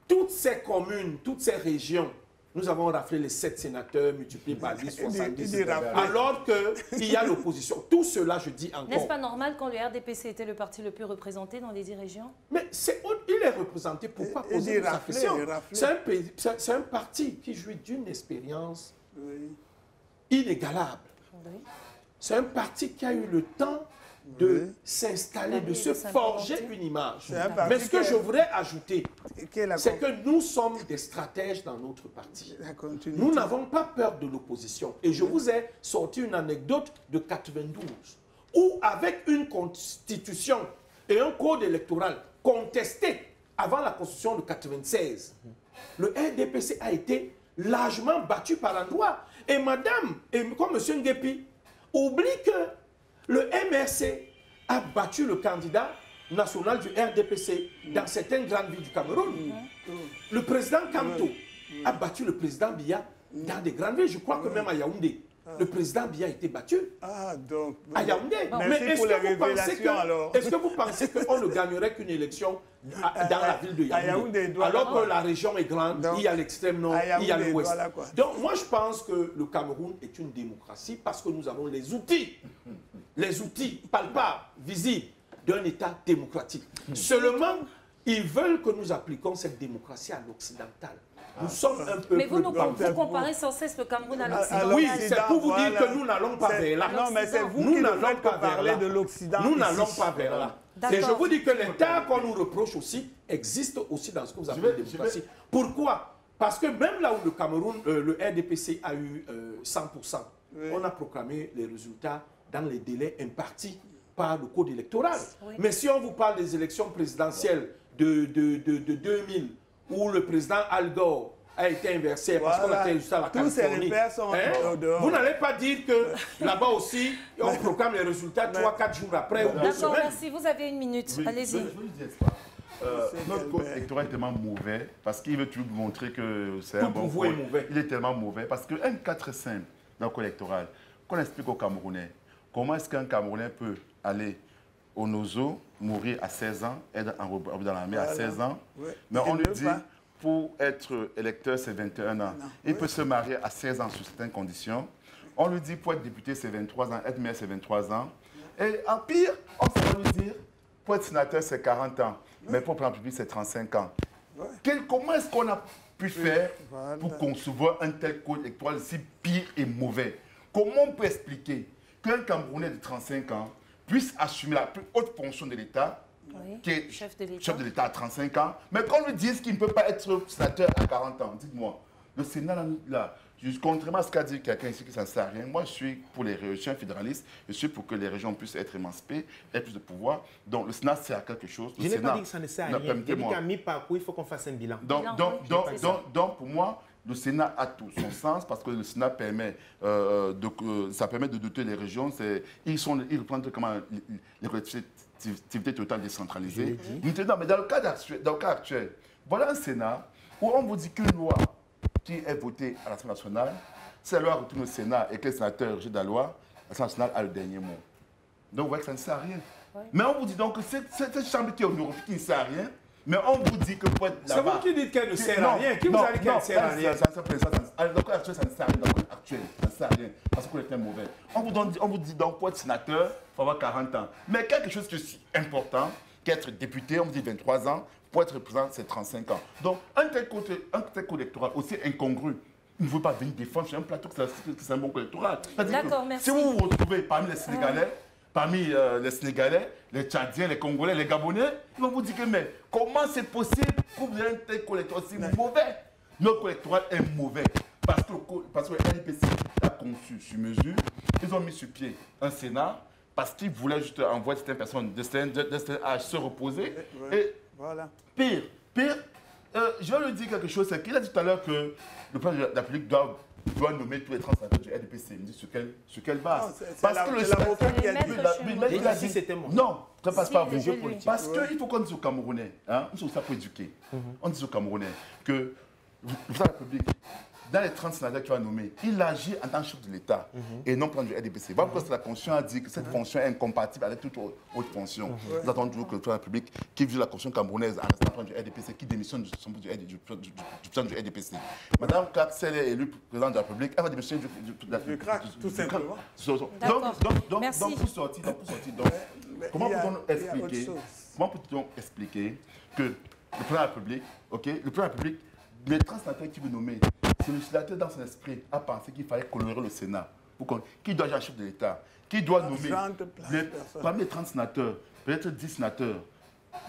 Toutes ces communes, toutes ces régions, nous avons raflé les 7 sénateurs multipliés par 10, 70. Alors qu'il y a l'opposition. Tout cela, je dis encore. N'est-ce pas normal quand le RDPC était le parti le plus représenté dans les 10 régions? Mais il est représenté. Pourquoi poser sa question? C'est un parti qui jouit d'une expérience inégalable. Oui. c'est un parti qui a eu le temps de s'installer, de se forger une image. Mais ce que je voudrais ajouter, c'est que nous sommes des stratèges dans notre parti. Nous n'avons pas peur de l'opposition. Et je vous ai sorti une anecdote de 92, où avec une constitution et un code électoral contesté avant la constitution de 96, le RDPC a été largement battu par endroits. Et madame, et comme M. Nguepi, oublie que le MRC a battu le candidat national du RDPC dans certaines grandes villes du Cameroun. Le président Kamto a battu le président Biya dans des grandes villes. Je crois que même à Yaoundé, le président Biya a été battu. Donc, à Yaoundé. Mais est-ce que vous pensez qu'on ne gagnerait qu'une élection dans la ville de Yaoundé, alors que la région est grande, il y a l'extrême nord, il y a l'ouest. Donc moi je pense que le Cameroun est une démocratie parce que nous avons les outils palpables, visibles d'un État démocratique. Seulement, ils veulent que nous appliquions cette démocratie à l'occidental. Nous sommes un peu. Mais vous comparez sans cesse le Cameroun à l'Occident. Oui, c'est pour vous dire que nous n'allons pas vers là. Non, mais c'est vous qui n'allons pas parler de l'Occident. Nous n'allons pas vers là. Et je vous dis que l'État qu'on nous reproche aussi existe aussi dans ce que vous appelez la démocratie. Pourquoi? Parce que même là où le Cameroun, le RDPC a eu 100%, on a proclamé les résultats dans les délais impartis par le code électoral. Mais si on vous parle des élections présidentielles de 2000, où le président Al Gore a été inversé parce qu'on a fait juste à la Californie. Vous n'allez pas dire que là-bas aussi, on proclame les résultats 3-4 jours après ou 2 semaines. D'accord, merci. Vous avez une minute. Oui, allez-y. Notre code électoral est tellement mauvais parce qu'il veut toujours montrer que c'est un bon code. Il est tellement mauvais parce qu'un 4 simple dans le code électoral, qu'on explique aux Camerounais, comment est-ce qu'un Camerounais peut aller au Nozo, mourir à 16 ans, être dans l'armée à 16 ans, mais on lui dit, pour être électeur, c'est 21 ans. Il peut se marier à 16 ans sous certaines conditions. On lui dit, pour être député, c'est 23 ans, être maire, c'est 23 ans. Et en pire, on va lui dire, pour être sénateur, c'est 40 ans, mais pour prendre public, c'est 35 ans. Comment est-ce qu'on a pu faire pour concevoir un tel code électoral si pire et mauvais? Comment on peut expliquer qu'un Camerounais de 35 ans puisse assumer la plus haute fonction de l'État, qui est chef de l'État à 35 ans, mais qu'on lui dise qu'il ne peut pas être sénateur à 40 ans? Dites-moi, le Sénat, là, contrairement à ce qu'a dit quelqu'un ici qui ne sert à rien, moi je suis pour je suis un fédéraliste, je suis pour que les régions puissent être émancipées, aient plus de pouvoir. Donc le Sénat sert à quelque chose. Je n'ai pas dit que ça ne sert à rien. J'ai dit qu'à mi-parcours, il faut qu'on fasse un bilan. Donc pour moi, le Sénat a tout son sens parce que le Sénat permet, de doter les régions. Ils représentent comment les collectivités totales décentralisées. Maintenant, mais dans le cas actuel, voilà un Sénat où on vous dit qu'une loi qui est votée à l'Assemblée nationale, si la loi retourne au Sénat et que les sénateurs rejettent la loi, l'Assemblée nationale a le dernier mot. Donc vous voyez que ça ne sert à rien. Mais on vous dit donc que cette chambre qui est honorifique qui ne sert à rien, mais on vous dit que pour être là-bas... C'est vous qui dites qu'elle ne sert à rien. Qui vous a dit qu'elle ne sert à rien? Donc actuel, ça ne sert à rien. Donc actuel, ça ne sert à rien. Parce qu'on est mauvais. On vous dit donc pour être sénateur, il faut avoir 40 ans. Mais quelque chose qui est aussi important, qu'être député, on vous dit 23 ans, pour être représentant, c'est 35 ans. Donc un tel code électoral aussi incongru, il ne veut pas venir défendre sur un plateau que c'est un bon code électoral. D'accord, merci. Si vous vous retrouvez parmi les Sénégalais, les Tchadiens, les Congolais, les Gabonais, ils vont vous dire que mais comment c'est possible pour vous un tel code électoral si mauvais? Notre code électoral est mauvais parce que le RDPC a conçu sur mesure. Ils ont mis sur pied un Sénat parce qu'ils voulaient juste envoyer certaines personnes de certain âge se reposer. Et pire, je vais lui dire quelque chose, c'est qu'il a dit tout à l'heure que le président de la République doit nommer tous les translateurs du RDPC. Il me dit sur quelle base? Parce que l'avocat qui a dit... Il a dit c'était moi. Non, ça ne passe pas vous. Parce qu'il faut qu'on dise aux Camerounais, nous sommes ça pour éduquer, on dit aux Camerounais que le président de la République, dans les 30 sénateurs qu'il va nommer, il agit en tant que chef de l'État et non plan du RDPC. Voilà pourquoi la Constitution a dit que cette fonction est incompatible avec toute autre fonction. Nous attendons toujours que le président de la République, qui vise la Constitution camerounaise en restant plan du RDPC, qui démissionne du président du RDPC. Madame Clark, si elle est élue présidente de la République, elle va démissionner du CRAC, tout simplement. Donc, pour sortir, comment peut-on expliquer que le président de la République, le président de la République, les 30 sénateurs qu'il veut nommer, c'est le législateur dans son esprit a pensé qu'il fallait colorer le Sénat Qui doit être chef de l'État? Qui doit nommer parmi les 30 sénateurs, peut-être 10 sénateurs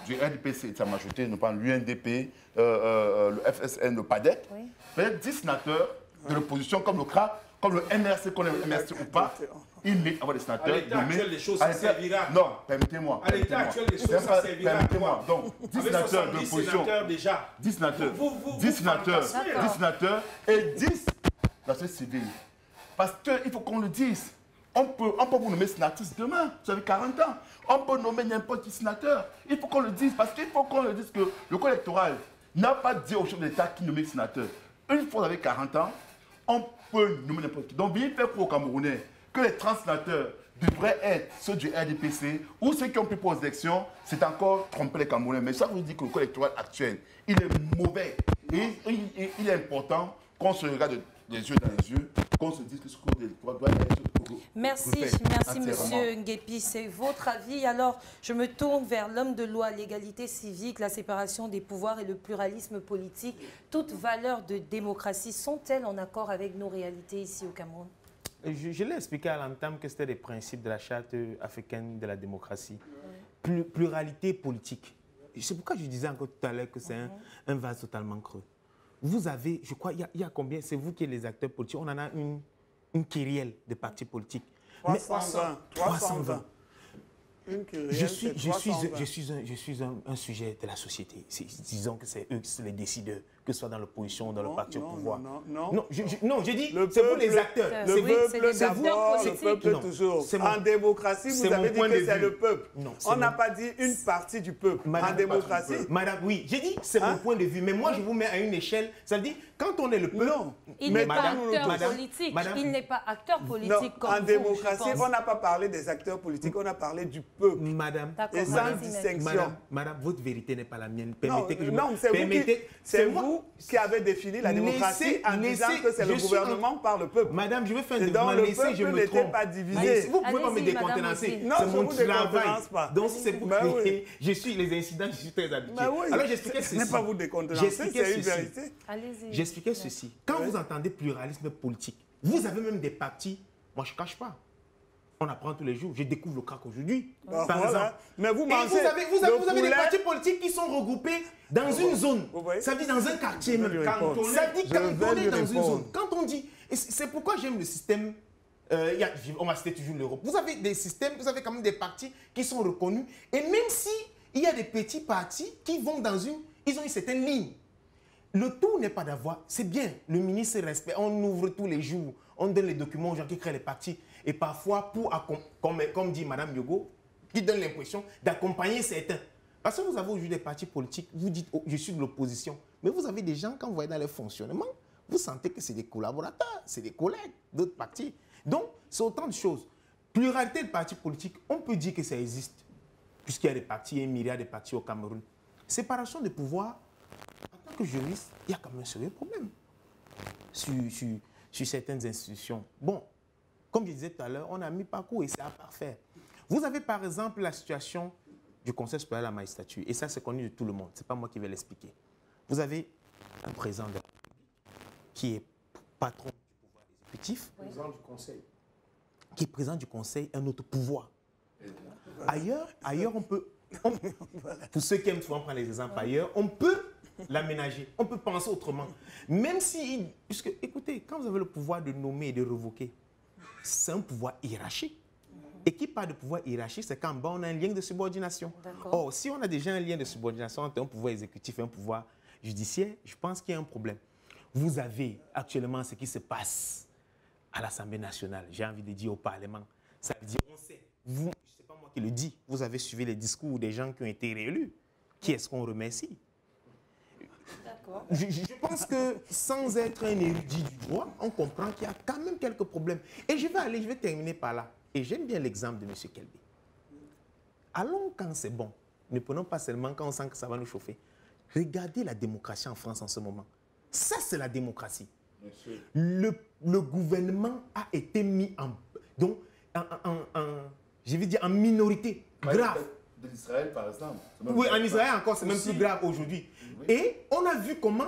du RDPC et de sa majorité, nous parlons l'UNDP, le FSN, le PADEC, peut-être 10 sénateurs de l'opposition comme le CRA, comme le MRC, qu'on est le MRC ou pas, ils mettent avoir des sénateurs. À l'état actuel, les choses, ça servira. Non, permettez-moi. À l'état actuel, les choses, ça servira. Permettez-moi. Donc, 10 sénateurs de l'opposition. 10 sénateurs. 10 sénateurs. 10 sénateurs et 10 dans ce civil. Parce qu'il faut qu'on le dise. On peut vous nommer sénateur demain. Vous avez 40 ans. On peut nommer n'importe qui sénateur. Il faut qu'on le dise. Parce qu'il faut qu'on le dise que le corps électoral n'a pas dit au chef de l'État qui nomme sénateur. Une fois vous avez 40 ans, on peut nommer n'importe qui. Donc, bien faire pour aux Camerounais que les 30 sénateurs devraient être ceux du RDPC ou ceux qui ont pris pour les élections, c'est encore tromper les Camerounais. Mais ça vous dit que le corps électoral actuel, il est mauvais. Et il est important qu'on se regarde les yeux dans les yeux, qu'on se dise que ce corps électoral doit être... Merci, Monsieur Nguépi. C'est votre avis. Alors, je me tourne vers l'homme de loi, l'égalité civique, la séparation des pouvoirs et le pluralisme politique. Toutes valeurs de démocratie sont-elles en accord avec nos réalités ici au Cameroun? Je l'ai expliqué à l'entame que c'était des principes de la charte africaine de la démocratie. Pluralité politique. C'est pourquoi je disais encore tout à l'heure que c'est un vase totalement creux. Vous avez, je crois, il y a combien? C'est vous qui êtes les acteurs politiques. On en a une kyrielle de partis politiques. 320. Je suis un sujet de la société. Disons que c'est eux, c'est les décideurs, que ce soit dans l'opposition ou dans le parti au pouvoir. Non, je dis, c'est vous les acteurs. Le peuple d'abord, le peuple toujours. En démocratie, vous avez dit que c'est le peuple. On n'a pas dit une partie du peuple. En démocratie. Madame, oui, j'ai dit, c'est mon point de vue. Mais moi, je vous mets à une échelle. Ça veut dire, quand on est le peuple... Il n'est pas acteur politique. Il n'est pas acteur politique comme vous. En démocratie, on n'a pas parlé des acteurs politiques, on a parlé du peuple. Madame, et sans distinction. Madame, votre vérité n'est pas la mienne. Permettez que je non, c'est vous qui avez défini la démocratie en disant que c'est le gouvernement par le peuple. Madame, je vais faire de ma laisser, je me trompe. Pas divisé. Vous ne pouvez pas me décontenancer. C'est mon travail. Donc, c'est pour que je suis les incidents, je suis très habitué. Alors, j'expliquais ceci. Ce n'est pas vous décontenancer, c'est une vérité. J'expliquais ceci. Quand vous entendez pluralisme politique, vous avez même des partis, moi je ne cache pas. On apprend tous les jours. Je découvre le CRAC aujourd'hui, par exemple. Mais vous mangez vous avez des partis politiques qui sont regroupés dans une zone. Ça veut dire dans un quartier même. Ça dit cantonné dans une zone. Quand on dit... C'est pourquoi j'aime le système... on va citer toujours l'Europe. Vous avez des systèmes, vous avez quand même des partis qui sont reconnus. Et même s'il y a des petits partis qui vont dans une... Ils ont une certaine ligne. Le tout n'est pas d'avoir... C'est bien, le ministre respecte. On ouvre tous les jours. On donne les documents aux gens qui créent les partis. Et parfois, comme dit Mme Yogo, qui donne l'impression d'accompagner certains. Parce que vous avez aujourd'hui des partis politiques, vous dites, oh, je suis de l'opposition. Mais vous avez des gens, quand vous voyez dans le fonctionnement, vous sentez que c'est des collaborateurs, c'est des collègues d'autres partis. Donc, c'est autant de choses. Pluralité de partis politiques, on peut dire que ça existe, puisqu'il y a des partis, il y a une myriade de partis au Cameroun. Séparation de pouvoir, en tant que juriste, il y a quand même un sérieux problème sur certaines institutions. Bon, comme je disais tout à l'heure, on a mis parcours et c'est à parfaire. Vous avez par exemple la situation du Conseil supérieur de la magistrature, et ça c'est connu de tout le monde, ce n'est pas moi qui vais l'expliquer. Vous avez un président de la République qui est patron du pouvoir exécutif, président du Conseil, qui est président du Conseil, un autre pouvoir. Ailleurs on peut, pour ceux qui aiment souvent prendre les exemples ailleurs, on peut l'aménager, on peut penser autrement. Même si, puisque écoutez, quand vous avez le pouvoir de nommer et de révoquer, c'est un pouvoir hiérarchique. Et qui parle de pouvoir hiérarchique, c'est qu'en bas, on a un lien de subordination. Or, si on a déjà un lien de subordination entre un pouvoir exécutif et un pouvoir judiciaire, je pense qu'il y a un problème. Vous avez actuellement ce qui se passe à l'Assemblée nationale, j'ai envie de dire au Parlement. Ça veut dire, on sait, vous, ce n'est pas moi qui le dis, vous avez suivi les discours des gens qui ont été réélus. Qui est-ce qu'on remercie? Je pense que sans être un érudit du droit, on comprend qu'il y a quand même quelques problèmes. Et je vais terminer par là. Et j'aime bien l'exemple de M. Kelby. Allons quand c'est bon. Ne prenons pas seulement quand on sent que ça va nous chauffer. Regardez la démocratie en France en ce moment. Ça, c'est la démocratie. Le gouvernement a été mis je vais dire en minorité grave. D'Israël, par exemple. Oui, en Israël encore, c'est même plus grave aujourd'hui. Oui. Et on a vu comment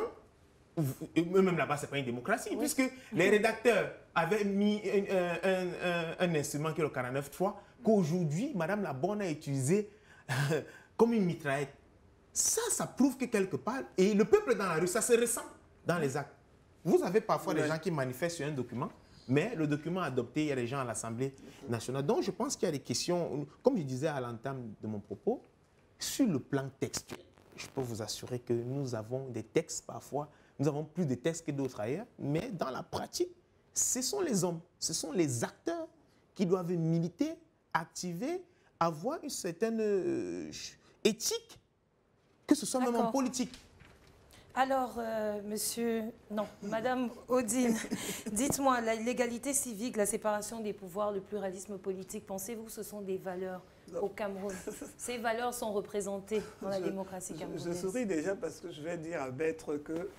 Même là-bas, ce n'est pas une démocratie, puisque les rédacteurs avaient mis un instrument qui est le 49.3, qu'aujourd'hui, Mme Labonne a utilisé comme une mitraillette. Ça prouve que quelque part, et le peuple dans la rue, ça se ressent dans les actes. Vous avez parfois des gens qui manifestent sur un document, mais le document adopté, il y a des gens à l'Assemblée nationale. Donc, je pense qu'il y a des questions, comme je disais à l'entame de mon propos, sur le plan textuel. Je peux vous assurer que nous avons des textes parfois, nous avons plus de textes que d'autres ailleurs, mais dans la pratique, ce sont les hommes, ce sont les acteurs qui doivent militer, activer, avoir une certaine éthique, que ce soit même en politique. Alors, Madame Odine, dites-moi, l'égalité civique, la séparation des pouvoirs, le pluralisme politique, pensez-vous que ce sont des valeurs au Cameroun? Ces valeurs sont représentées dans la démocratie camerounaise. Je souris déjà parce que je vais dire à Bertre que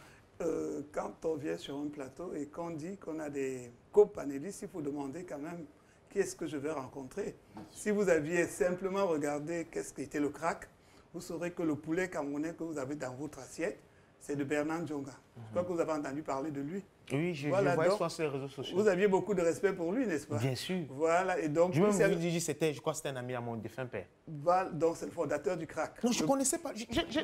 quand on vient sur un plateau et qu'on dit qu'on a des co-panélistes, il faut demander quand même qui est-ce que je vais rencontrer. Si vous aviez simplement regardé qu'est-ce qu'était le crack, vous saurez que le poulet camerounais que vous avez dans votre assiette, c'est de Bernard Djonga. Je crois que vous avez entendu parler de lui. Oui, je vois sur les réseaux sociaux. Vous aviez beaucoup de respect pour lui, n'est-ce pas? Bien sûr. Voilà, et donc... Je crois que c'était un ami à mon défunt père. Voilà, donc c'est le fondateur du crack. Non, je ne connaissais pas.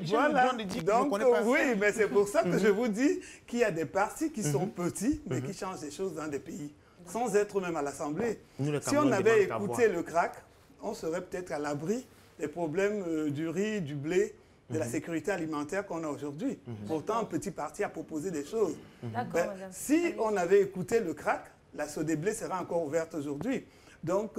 Voilà, donc oui, mais c'est pour ça que je vous dis qu'il y a des partis qui sont petits, mais qui changent des choses dans des pays, sans être même à l'Assemblée. Si on avait écouté le crack, on serait peut-être à l'abri des problèmes du riz, du blé, de la sécurité alimentaire qu'on a aujourd'hui. Pourtant, un petit parti a proposé des choses. Si on avait écouté le crack, la Sodéblé serait encore ouverte aujourd'hui. Donc,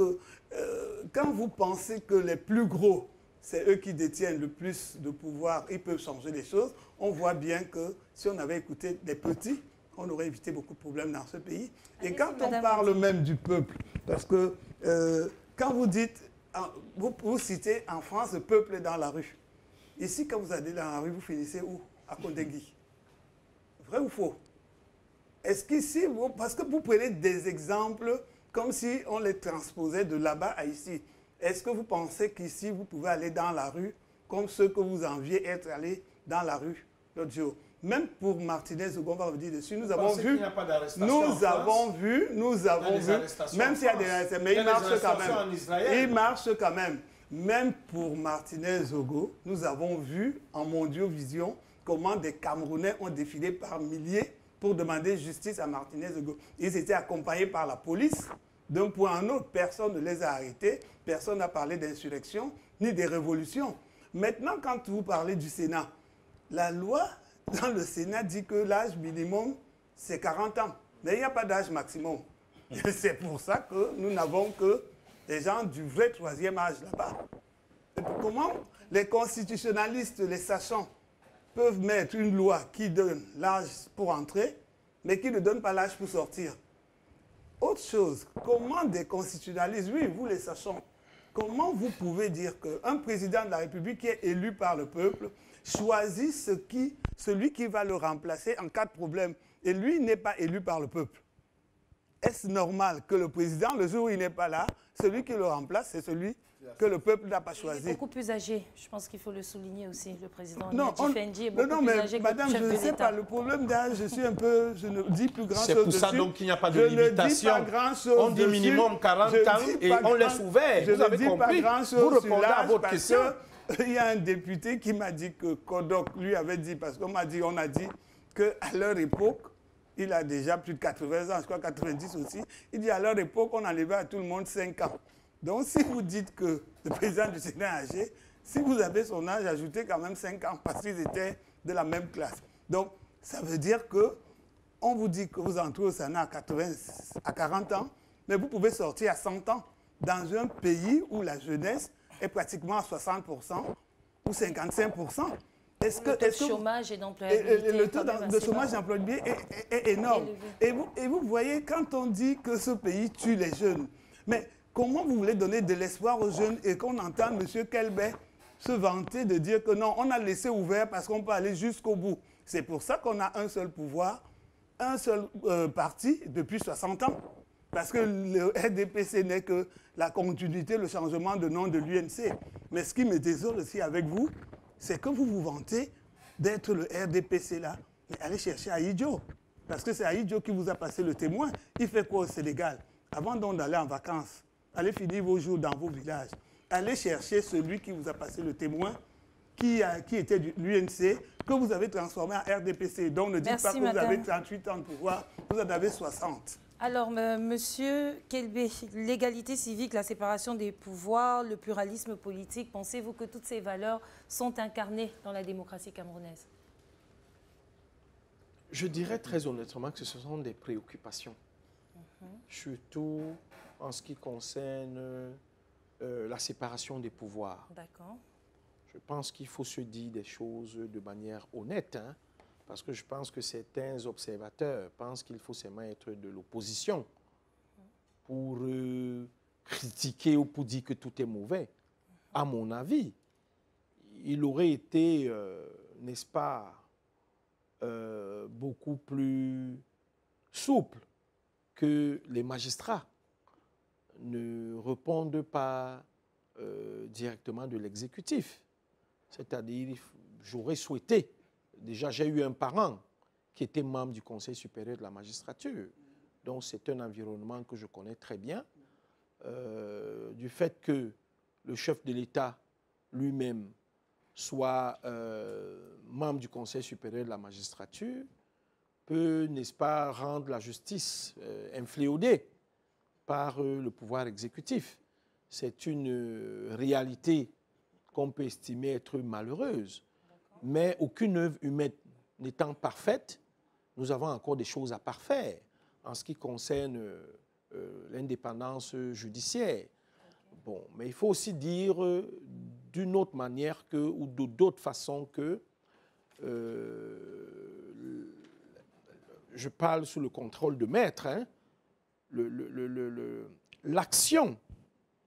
quand vous pensez que les plus gros, c'est eux qui détiennent le plus de pouvoir, ils peuvent changer les choses, on voit bien que si on avait écouté les petits, on aurait évité beaucoup de problèmes dans ce pays. Et quand on parle même du peuple, parce que quand vous dites, vous citez en France, le peuple est dans la rue. Ici, quand vous allez dans la rue, vous finissez où? À Kondengui. Vrai ou faux? Est-ce qu'ici, parce que vous prenez des exemples comme si on les transposait de là-bas à ici. Est-ce que vous pensez qu'ici, vous pouvez aller dans la rue comme ceux que vous enviez être allés dans la rue l'autre jour? Même pour Martinez, on va revenir dessus, nous avons vu, même s'il y a des arrestations, mais il marche quand même. Il marche quand même. Même pour Martinez Ogo, nous avons vu en Mondiovision comment des Camerounais ont défilé par milliers pour demander justice à Martinez Ogo. Ils étaient accompagnés par la police. D'un point à un autre, personne ne les a arrêtés, personne n'a parlé d'insurrection ni de révolution. Maintenant, quand vous parlez du Sénat, la loi dans le Sénat dit que l'âge minimum, c'est 40 ans. Mais il n'y a pas d'âge maximum. C'est pour ça que nous n'avons que des gens du vrai troisième âge là-bas. Comment les constitutionnalistes, les sachants, peuvent mettre une loi qui donne l'âge pour entrer, mais qui ne donne pas l'âge pour sortir? Autre chose, comment des constitutionnalistes, oui, vous les sachants, comment vous pouvez dire qu'un président de la République qui est élu par le peuple choisit celui qui va le remplacer en cas de problème, et lui n'est pas élu par le peuple? Est-ce normal que le président, le jour où il n'est pas là, celui qui le remplace, c'est celui que le peuple n'a pas choisi? Il est beaucoup plus âgé. Je pense qu'il faut le souligner aussi, le président. Non, Fendi est beaucoup plus âgé que madame, le chef je de ne sais l'État. pas, le problème d'âge, je suis un peu, je ne dis plus grand-chose dessus. dessus. C'est pour ça donc qu'il n'y a pas de limitation. Je ne dis pas grand-chose on dit minimum 40 ans et on laisse ouvert. Je ne dis pas grand-chose. Vous répondez à votre question. Il y a un député qui m'a dit que Kodok lui avait dit, parce qu'on a dit qu'à leur époque, il a déjà plus de 80 ans, je crois 90 aussi. Il dit à leur époque, on enlevait à tout le monde 5 ans. Donc si vous dites que le président du Sénat est âgé, si vous avez son âge, ajoutez quand même 5 ans parce qu'ils étaient de la même classe. Donc ça veut dire qu'on vous dit que vous entrez au Sénat à 40 ans, mais vous pouvez sortir à 100 ans dans un pays où la jeunesse est pratiquement à 60% ou 55%. Le taux de chômage et d'employabilité. Le taux de chômage et d'employabilité est énorme. Et vous voyez, quand on dit que ce pays tue les jeunes, mais comment vous voulez donner de l'espoir aux jeunes et qu'on entend M. Kelbey se vanter de dire que non, on a laissé ouvert parce qu'on peut aller jusqu'au bout. C'est pour ça qu'on a un seul pouvoir, un seul parti depuis 60 ans. Parce que le RDPC n'est que la continuité, le changement de nom de l'UNC. Mais ce qui me désole aussi avec vous, c'est que vous vous vantez d'être le RDPC là, Mais allez chercher Ahidjo. Parce que c'est Ahidjo qui vous a passé le témoin. Il fait quoi au Sénégal? Avant donc d'aller en vacances, allez finir vos jours dans vos villages. Allez chercher celui qui vous a passé le témoin, qui était de l'UNC, que vous avez transformé en RDPC. Donc ne dites pas que vous avez 38 ans de pouvoir, vous en avez 60. Alors, Monsieur Kelbé, l'égalité civique, la séparation des pouvoirs, le pluralisme politique, pensez-vous que toutes ces valeurs sont incarnées dans la démocratie camerounaise? Je dirais très honnêtement que ce sont des préoccupations. Surtout en ce qui concerne la séparation des pouvoirs. D'accord. Je pense qu'il faut se dire des choses de manière honnête, hein, parce que je pense que certains observateurs pensent qu'il faut seulement être de l'opposition pour critiquer ou pour dire que tout est mauvais. À mon avis, il aurait été, n'est-ce pas, beaucoup plus souple que les magistrats ne répondent pas directement de l'exécutif. C'est-à-dire, j'aurais souhaité, déjà j'ai eu un parent qui était membre du Conseil supérieur de la magistrature, donc c'est un environnement que je connais très bien, du fait que le chef de l'État lui-même soit membre du Conseil supérieur de la magistrature, peut, n'est-ce pas, rendre la justice infléodée par le pouvoir exécutif. C'est une réalité qu'on peut estimer être malheureuse. Mais aucune œuvre humaine n'étant parfaite, nous avons encore des choses à parfaire en ce qui concerne l'indépendance judiciaire. Bon, mais il faut aussi dire d'une autre manière que, ou d'autres façons que je parle sous le contrôle de maître, hein, l'action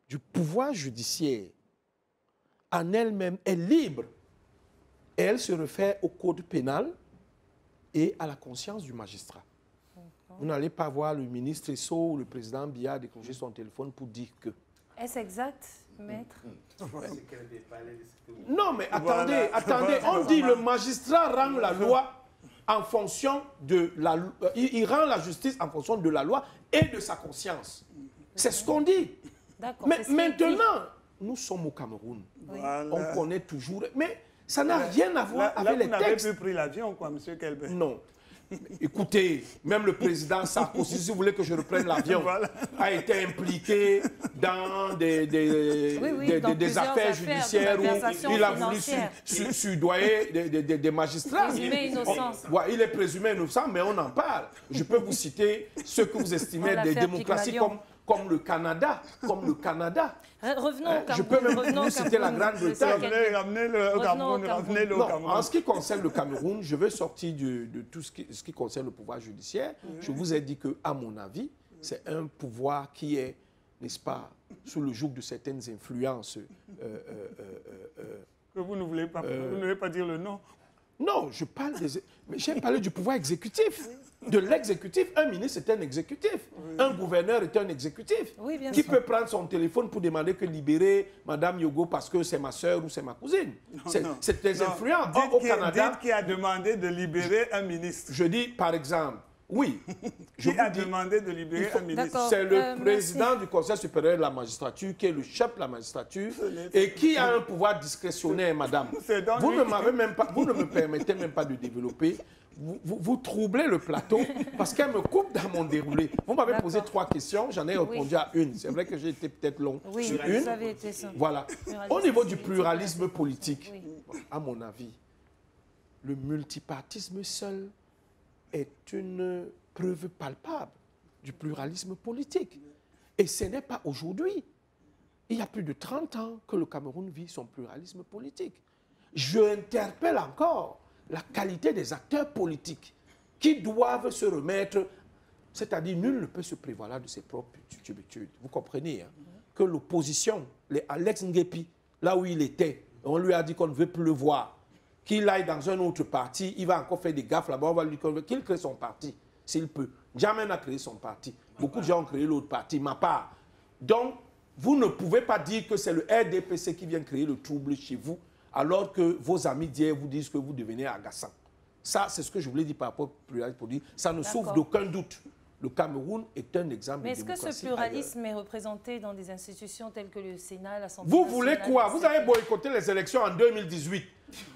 du pouvoir judiciaire en elle-même est libre et elle se réfère au code pénal et à la conscience du magistrat. Vous n'allez pas voir le ministre Esso ou le président Biya décrocher son téléphone pour dire que. Est-ce exact, maître? Non, mais attendez, attendez. On dit le magistrat rend la loi en fonction de la loi. Il rend la justice en fonction de la loi et de sa conscience. C'est ce qu'on dit. Mais maintenant, nous sommes au Cameroun. Voilà. On connaît toujours. Mais ça n'a rien à voir avec les textes. Vous n'avez plus pris l'avion, quoi, M. Kelbé? Non. Écoutez, même le président Sarkozy, si vous voulez que je reprenne l'avion, voilà, a été impliqué dans des affaires judiciaires où il a voulu sudoyer des magistrats. Présumé innocent. Il est présumé innocent, mais on en parle. Je peux vous citer ce que vous estimez des démocraties comme le Canada, Revenons au Cameroun. Je peux même vous citer la Grande-Bretagne. Ramenez-le au Cameroun. En ce qui concerne le Cameroun, je veux sortir de tout ce qui concerne le pouvoir judiciaire. Je vous ai dit qu'à mon avis, c'est un pouvoir qui est, n'est-ce pas, sous le joug de certaines influences. Que vous ne voulez pas, vous ne voulez pas dire le nom. Non, je parle mais j'ai parlé du pouvoir exécutif. De l'exécutif, un ministre est un exécutif. Oui. Un gouverneur est un exécutif. Oui, bien qui sûr. Peut prendre son téléphone pour demander que libérer Madame Yogo parce que c'est ma soeur ou c'est ma cousine. C'est des influents. Au Canada, dites qui a demandé de libérer un ministre. Je dis, par exemple, oui. Qui a demandé de libérer un ministre? C'est le président du Conseil supérieur de la magistrature qui est le chef de la magistrature et qui a un pouvoir discrétionnaire, madame. Vous ne me permettez même pas de développer. Vous troublez le plateau parce qu'elle me coupe dans mon déroulé. Vous m'avez posé 3 questions, j'en ai répondu à une. C'est vrai que j'ai été peut-être long sur une. Vous avez été ça. Voilà. Au niveau du pluralisme politique, à mon avis, le multipartisme seul est une preuve palpable du pluralisme politique. Et ce n'est pas aujourd'hui. Il y a plus de 30 ans que le Cameroun vit son pluralisme politique. Je interpelle encore la qualité des acteurs politiques qui doivent se remettre, c'est-à-dire nul ne peut se prévaloir de ses propres turpitudes. Vous comprenez, hein, que l'opposition, Alex Ngepi, là où il était, on lui a dit qu'on ne veut plus le voir, qu'il aille dans un autre parti, il va encore faire des gaffes là-bas, on va lui dire qu'il crée son parti, s'il peut. Jamais n'a créé son parti. Beaucoup de gens ont créé l'autre parti, ma part. Donc, vous ne pouvez pas dire que c'est le RDPC qui vient créer le trouble chez vous, alors que vos amis d'hier vous disent que vous devenez agaçant. Ça, c'est ce que je voulais dire par rapport au pluralisme politique. Ça ne sauve d'aucun doute. Le Cameroun est un exemple de démocratie. Mais est-ce que ce pluralisme est représenté dans des institutions telles que le Sénat, l'Assemblée Vous nationale? voulez quoi? Vous avez boycotté les élections en 2018.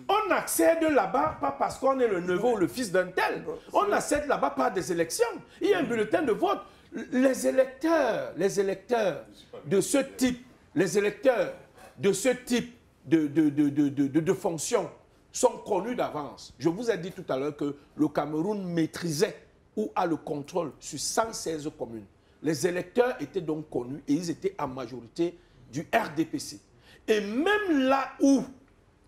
On accède là-bas pas parce qu'on est le neveu ou le fils d'un tel. On accède là-bas par des élections. Il y a un bulletin de vote. Les électeurs de ce type, de fonction sont connus d'avance. Je vous ai dit tout à l'heure que le Cameroun maîtrisait ou a le contrôle sur 116 communes. Les électeurs étaient donc connus et ils étaient en majorité du RDPC. Et même là où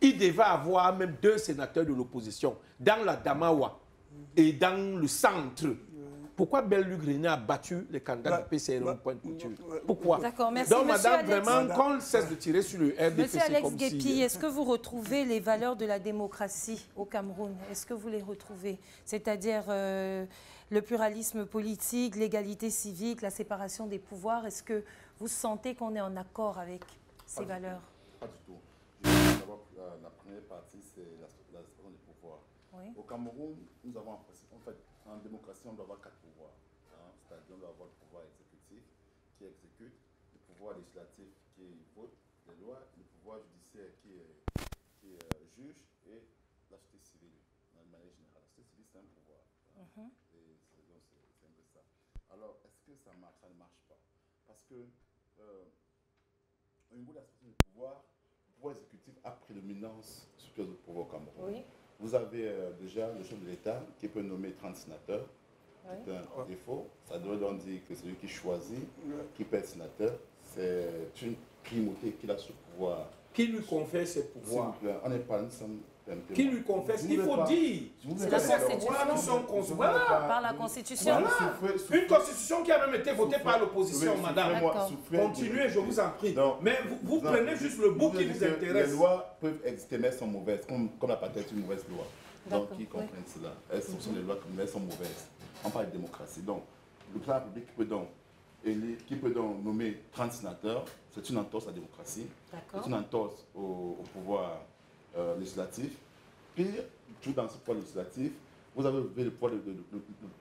il devait avoir même 2 sénateurs de l'opposition, dans la Damawa et dans le centre, pourquoi Belle-Luc René a battu les candidats du PCL au point de couture? Pourquoi? D'accord, merci. Donc, Monsieur madame, Alex, vraiment, qu'on cesse de tirer sur le RDPC. Monsieur Alex comme Guépi, si... est-ce que vous retrouvez les valeurs de la démocratie au Cameroun? Est-ce que vous les retrouvez? C'est-à-dire le pluralisme politique, l'égalité civique, la séparation des pouvoirs. Est-ce que vous sentez qu'on est en accord avec ces valeurs? Pas du tout. Je veux savoir, la première partie, c'est la séparation des pouvoirs. Oui. Au Cameroun, nous avons en fait, en démocratie, on doit avoir 4 pouvoirs. Hein? C'est-à-dire, on doit avoir le pouvoir exécutif qui exécute, le pouvoir législatif qui vote les lois, le pouvoir judiciaire qui juge et la société civile, de manière générale. La société civile, c'est un pouvoir. Hein? Et c'est un peu ça. Alors, est-ce que ça marche? Ça ne marche pas. Parce que, au niveau de la séparation du pouvoir, le pouvoir exécutif a prédominance sur les autres pouvoirs au Cameroun. Oui. Vous avez déjà le chef de l'État qui peut nommer 30 sénateurs. Oui. C'est un défaut. Ça doit donc dire que celui qui choisit, qui peut être sénateur, c'est une primauté qu'il a sur le pouvoir. Qui lui confère ses pouvoirs? On n'est pas ensemble. Qui lui confesse? Il faut dire. C'est la Constitution. Par la Constitution. Voilà. Une Constitution qui a même été votée par l'opposition, madame. Continuez, je vous en prie. Mais vous prenez juste le bout qui vous intéresse. Les lois peuvent exister, mais elles sont mauvaises, comme la patente est une mauvaise loi. Donc, qui comprennent cela? Elles sont des lois, mais elles sont mauvaises. On parle de démocratie. Donc, le président de la République qui peut donc nommer 30 sénateurs, c'est une entorse à la démocratie. C'est une entorse au pouvoir législatif. Puis, tout dans ce pouvoir législatif, vous avez le pouvoir du président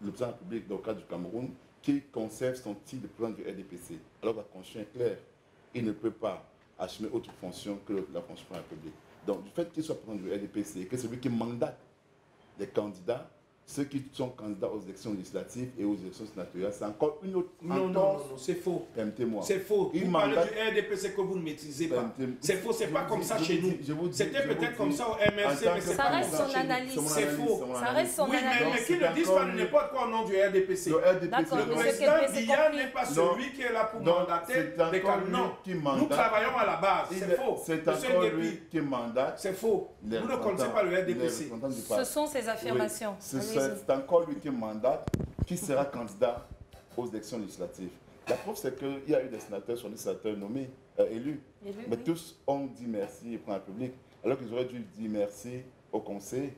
de la République dans le cadre du Cameroun qui conserve son titre de président du RDPC. Alors la Constitution est claire, il ne peut pas assumer autre fonction que la fonction de la République. Donc, du fait qu'il soit président du RDPC et que c'est lui qui mandate les candidats, ceux qui sont candidats aux élections législatives et aux élections sénatoriales, c'est encore une autre... Non, c'est faux. Permettez-moi. C'est faux. Vous parlez du RDPC que vous ne maîtrisez pas. C'est faux, c'est pas comme ça chez nous. C'était peut-être comme ça au MRC, mais c'est pas comme ça chez nous. C'est faux. Ça reste son analyse. Mais qu'ils ne disent pas n'importe quoi au nom du RDPC. Le président Biya n'est pas celui qui est là pour mandater des candidats. Nous travaillons à la base. C'est faux. C'est encore lui qui mandate. C'est faux. Vous ne connaissez pas le RDPC. Ce sont ses affirmations. C'est encore lui qui mandate, qui sera candidat aux élections législatives. La preuve, c'est qu'il y a eu des sénateurs, sur des sénateurs nommés, élus. Mais tous ont dit merci au président de la République, alors qu'ils auraient dû dire merci au Conseil.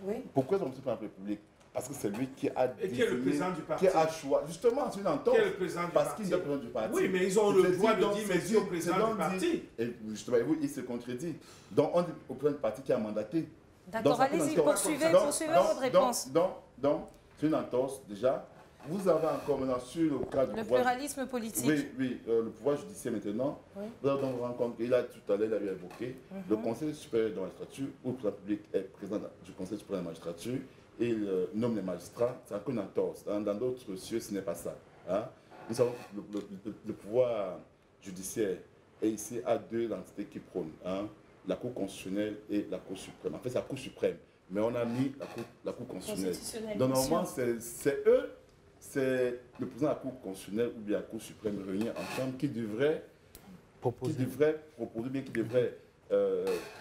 Oui. Pourquoi ils ont dit président de la République? Parce que c'est lui qui a désigné, qui est le président du parti. Qui a choisi. Justement, c'est une entorse. Qui est le président du parce qu'il est le président du parti. Oui, mais ils ont le droit de dire merci au président du parti. Et justement, il se contredit. Donc, on dit au président du parti qui a mandaté. D'accord, allez-y, poursuivez votre réponse. Donc, c'est une entorse déjà. Vous avez encore maintenant sur le cadre du pluralisme politique. Oui, le pouvoir judiciaire maintenant. Oui. Vous avez donc rencontre, il a tout à l'heure évoqué, le Conseil supérieur de la magistrature, où le président de la République est président du Conseil supérieur de la magistrature, et il nomme les magistrats. C'est encore une entorse. Dans d'autres cieux, ce n'est pas ça. Hein? Nous savons que le pouvoir judiciaire est ici à 2 entités qui prônent. Hein? La Cour constitutionnelle et la Cour suprême. En fait, c'est la Cour suprême, mais on a mis la Cour constitutionnelle. Donc, normalement, c'est eux, c'est le président de la Cour constitutionnelle ou bien la Cour suprême réunis ensemble qui devrait proposer, qui devrait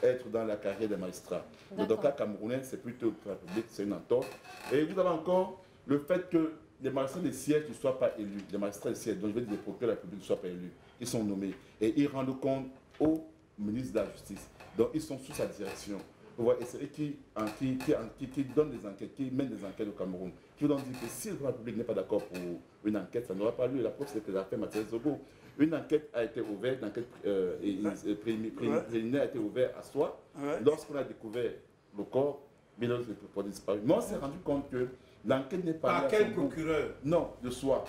être dans la carrière des magistrats. Donc, dans le cas camerounais, c'est plutôt la République, c'est une entorse. Et vous avez encore le fait que les magistrats des sièges ne soient pas élus. Les magistrats des sièges, donc je veux dire les procureurs de la République ne soient pas élus. Ils sont nommés. Et ils rendent compte au ministre de la Justice. Donc, ils sont sous sa direction. Et c'est eux qui donnent des enquêtes, qui mènent des enquêtes au Cameroun. Qui vont donc dire que si le République n'est pas d'accord pour une enquête, ça n'aura pas lieu. La preuve, c'est que l'affaire Mathias Zogo. Une enquête a été ouverte, une enquête préliminaire a été ouverte à soi. Lorsqu'on a découvert le corps, mais l'autre n'est pas disparu. Mais on s'est rendu compte que l'enquête n'est pas... Par quel procureur? Non, de soi.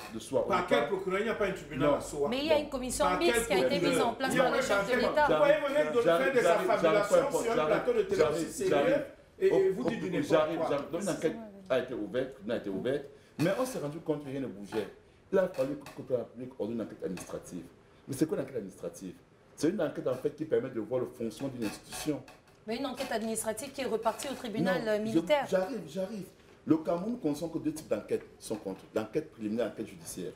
Par quel procureur? Il n'y a pas un tribunal à Soa. Mais il y a une commission mixte qui a été mise en place par le chef de l'État. Vous voyez venir de faire des affabulations sur un plateau de télé aussi sérieux et vous dites du n'importe quoi. Donc une enquête a été ouverte, mais on s'est rendu compte que rien ne bougeait. Il a fallu que la République ordonne une enquête administrative. Mais c'est quoi une enquête administrative? C'est une enquête en fait qui permet de voir le fonctionnement d'une institution. Mais une enquête administrative qui est repartie au tribunal militaire. J'arrive. Le Cameroun consent que 2 types d'enquêtes sont contre. L'enquête préliminaire et l'enquête judiciaire.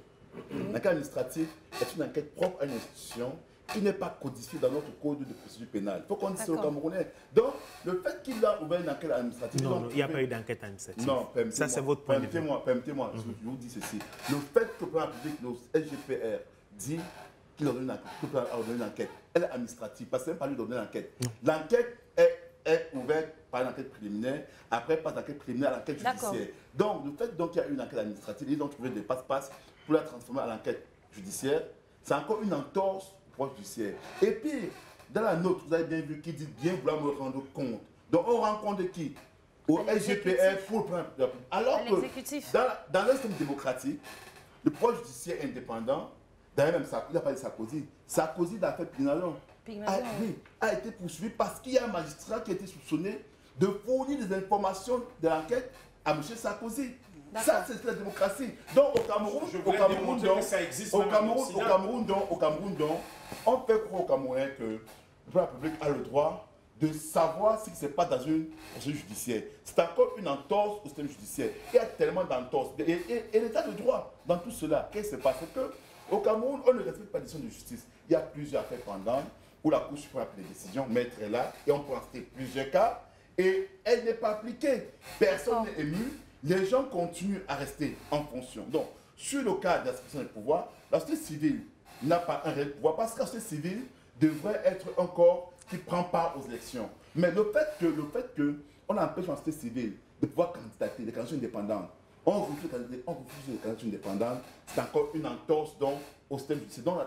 L'enquête administrative est une enquête propre à une institution qui n'est pas codifiée dans notre code de procédure pénale. Il faut qu'on dise ça aux Camerounais. Donc, le fait qu'il a ouvert une enquête administrative... Non, il n'y a pas eu d'enquête administrative. Non, ça c'est votre point de vue. Permettez-moi, je vous dis ceci. Le fait que le président public, le SGPR, dit qu'il a donné une enquête, elle est administrative, parce que même pas lui donner l'enquête. L'enquête est ouverte par une enquête préliminaire, après par l'enquête préliminaire à l'enquête judiciaire. Donc, le fait qu'il y a eu une enquête administrative, ils ont trouvé des passe-passe pour la transformer à l'enquête judiciaire, c'est encore une entorse au pouvoir judiciaire. Et puis, dans la note, vous avez bien vu qui dit bien vouloir me rendre compte. Donc, on rend compte de qui? Au SGPR pour le président. Alors que dans le système démocratique, le pouvoir judiciaire indépendant, d'ailleurs même il n'a pas dit Sarkozy. Sarkozy d'affaires Pignalon a été poursuivi parce qu'il y a un magistrat qui a été soupçonné de fournir des informations de l'enquête à M. Sarkozy. Ça, c'est la démocratie. Donc, au Cameroun, on fait croire aux Camerounais que le président de la République a le droit de savoir ce qui se passe dans une procédure judiciaire. C'est encore une entorse au système judiciaire. Il y a tellement d'entorses. Et l'état de droit dans tout cela, qu'est-ce qui se passe? C'est qu'au Cameroun, on ne respecte pas les décisions de justice. Il y a plusieurs affaires pendantes où la Cour suprême a pris des décisions, maître est là, et on peut en citer plusieurs cas, et elle n'est pas appliquée. Personne n'est ému. Les gens continuent à rester en fonction. Donc, sur le cas de la séparation des pouvoirs, la société civile n'a pas un réel pouvoir parce que la société civile devrait être un corps qui prend part aux élections. Mais le fait qu'on empêche la société civile de pouvoir candidater, des candidatures indépendantes, on refuse les candidatures indépendantes, c'est encore une entorse au système judiciaire. Donc,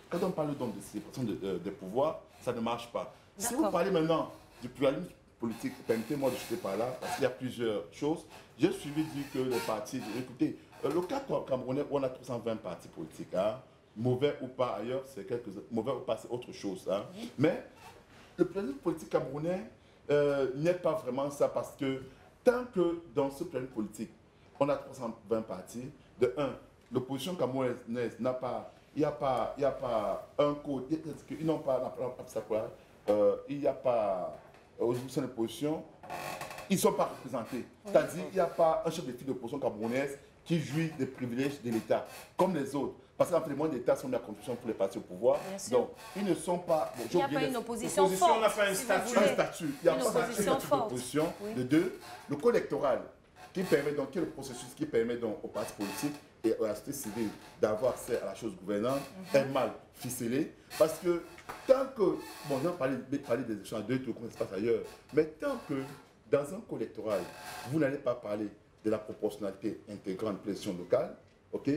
quand on parle donc de séparation des pouvoirs, ça ne marche pas. Si vous parlez maintenant du pluralisme politique, permettez-moi de jeter par là, parce qu'il y a plusieurs choses. J'ai suivi dire que les partis, écoutez, le cas camerounais, on a 320 partis politiques, hein, mauvais ou pas ailleurs, c'est mauvais ou pas, c'est autre chose. Hein. Mais le pluralisme politique camerounais n'est pas vraiment ça, parce que tant que dans ce pluralisme politique, on a 320 partis, de un, l'opposition camerounaise n'a pas, il n'y a pas un code, ils n'ont pas, il n'y a pas, aux oppositions d'opposition, ils ne sont pas représentés. C'est-à-dire qu'il n'y a pas un chef de file d'opposition camerounaise qui jouit des privilèges de l'État, comme les autres. Parce que les moyens d'État sont mis à contribution pour les partis au pouvoir. Donc, ils ne sont pas... Bon, il n'y a pas une opposition forte. On n'a pas un statut. Il n'y a pas un statut d'opposition. De deux, le code électoral, qui permet donc, qui est le processus qui permet donc aux partis politiques et à la société civile d'avoir accès à la chose gouvernante, est mal ficelé. Parce que tant que... Bon, on va parler des élections à deux tours, comme ça se passe ailleurs. Mais tant que dans un code électoral, vous n'allez pas parler de la proportionnalité intégrante de l'élection locale, ok?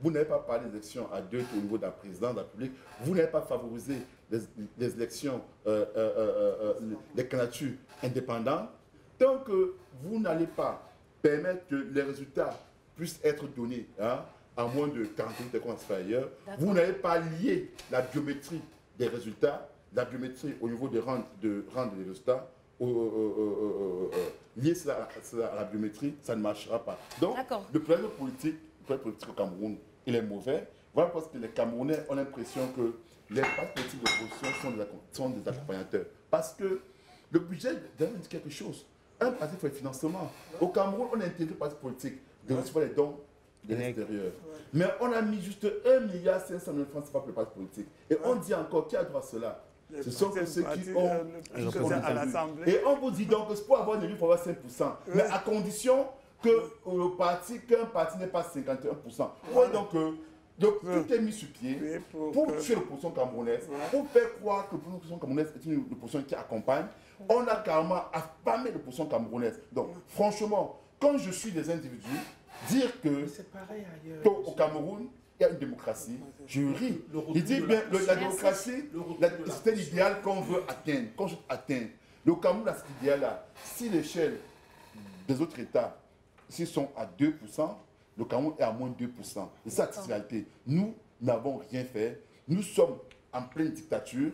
Vous n'avez pas parlé des élections à deux tours au niveau d'un président de la République, vous n'avez pas favorisé les élections, les candidatures indépendantes, tant que vous n'allez pas permettre que les résultats puissent être donnés hein, à moins de 48 heures, comme ça se fait ailleurs, vous n'avez pas lié la biométrie des résultats, la biométrie au niveau de rendre des résultats, lier cela à la biométrie, ça ne marchera pas. Donc, le problème politique au Cameroun, il est mauvais. Voilà parce que les Camerounais ont l'impression que les partis politiques d'opposition sont des accompagnateurs. Parce que le budget donne quelque chose. Un parti fait le financement. Au Cameroun, on a intégré les partis politiques de recevoir les dons de l'extérieur. Mais on a mis juste 1,5 milliard de francs CFA pour les partis politiques. Et on dit encore, qui a droit à cela? Ce sont ceux qui ont à l'Assemblée. Et on vous dit donc que pour avoir un élu, il faut avoir 5%. Mais à condition qu'un parti n'est pas 51%. Ouais, donc, tout est mis sur pied pour tuer l'opposition camerounaise, pour faire croire que l'opposition camerounaise est une opposition qui accompagne. On a carrément affamé l'opposition camerounaise. Donc, franchement, quand je suis des individus, dire que au Cameroun, il y a une démocratie, je ris. Il dit bien, la démocratie, c'est l'idéal qu'on veut atteindre. Le Cameroun, à cet idéal-là, si l'échelle des autres États, s'ils sont à 2%, le Cameroun est à moins 2%. C'est ça la réalité. Nous n'avons rien fait. Nous sommes en pleine dictature.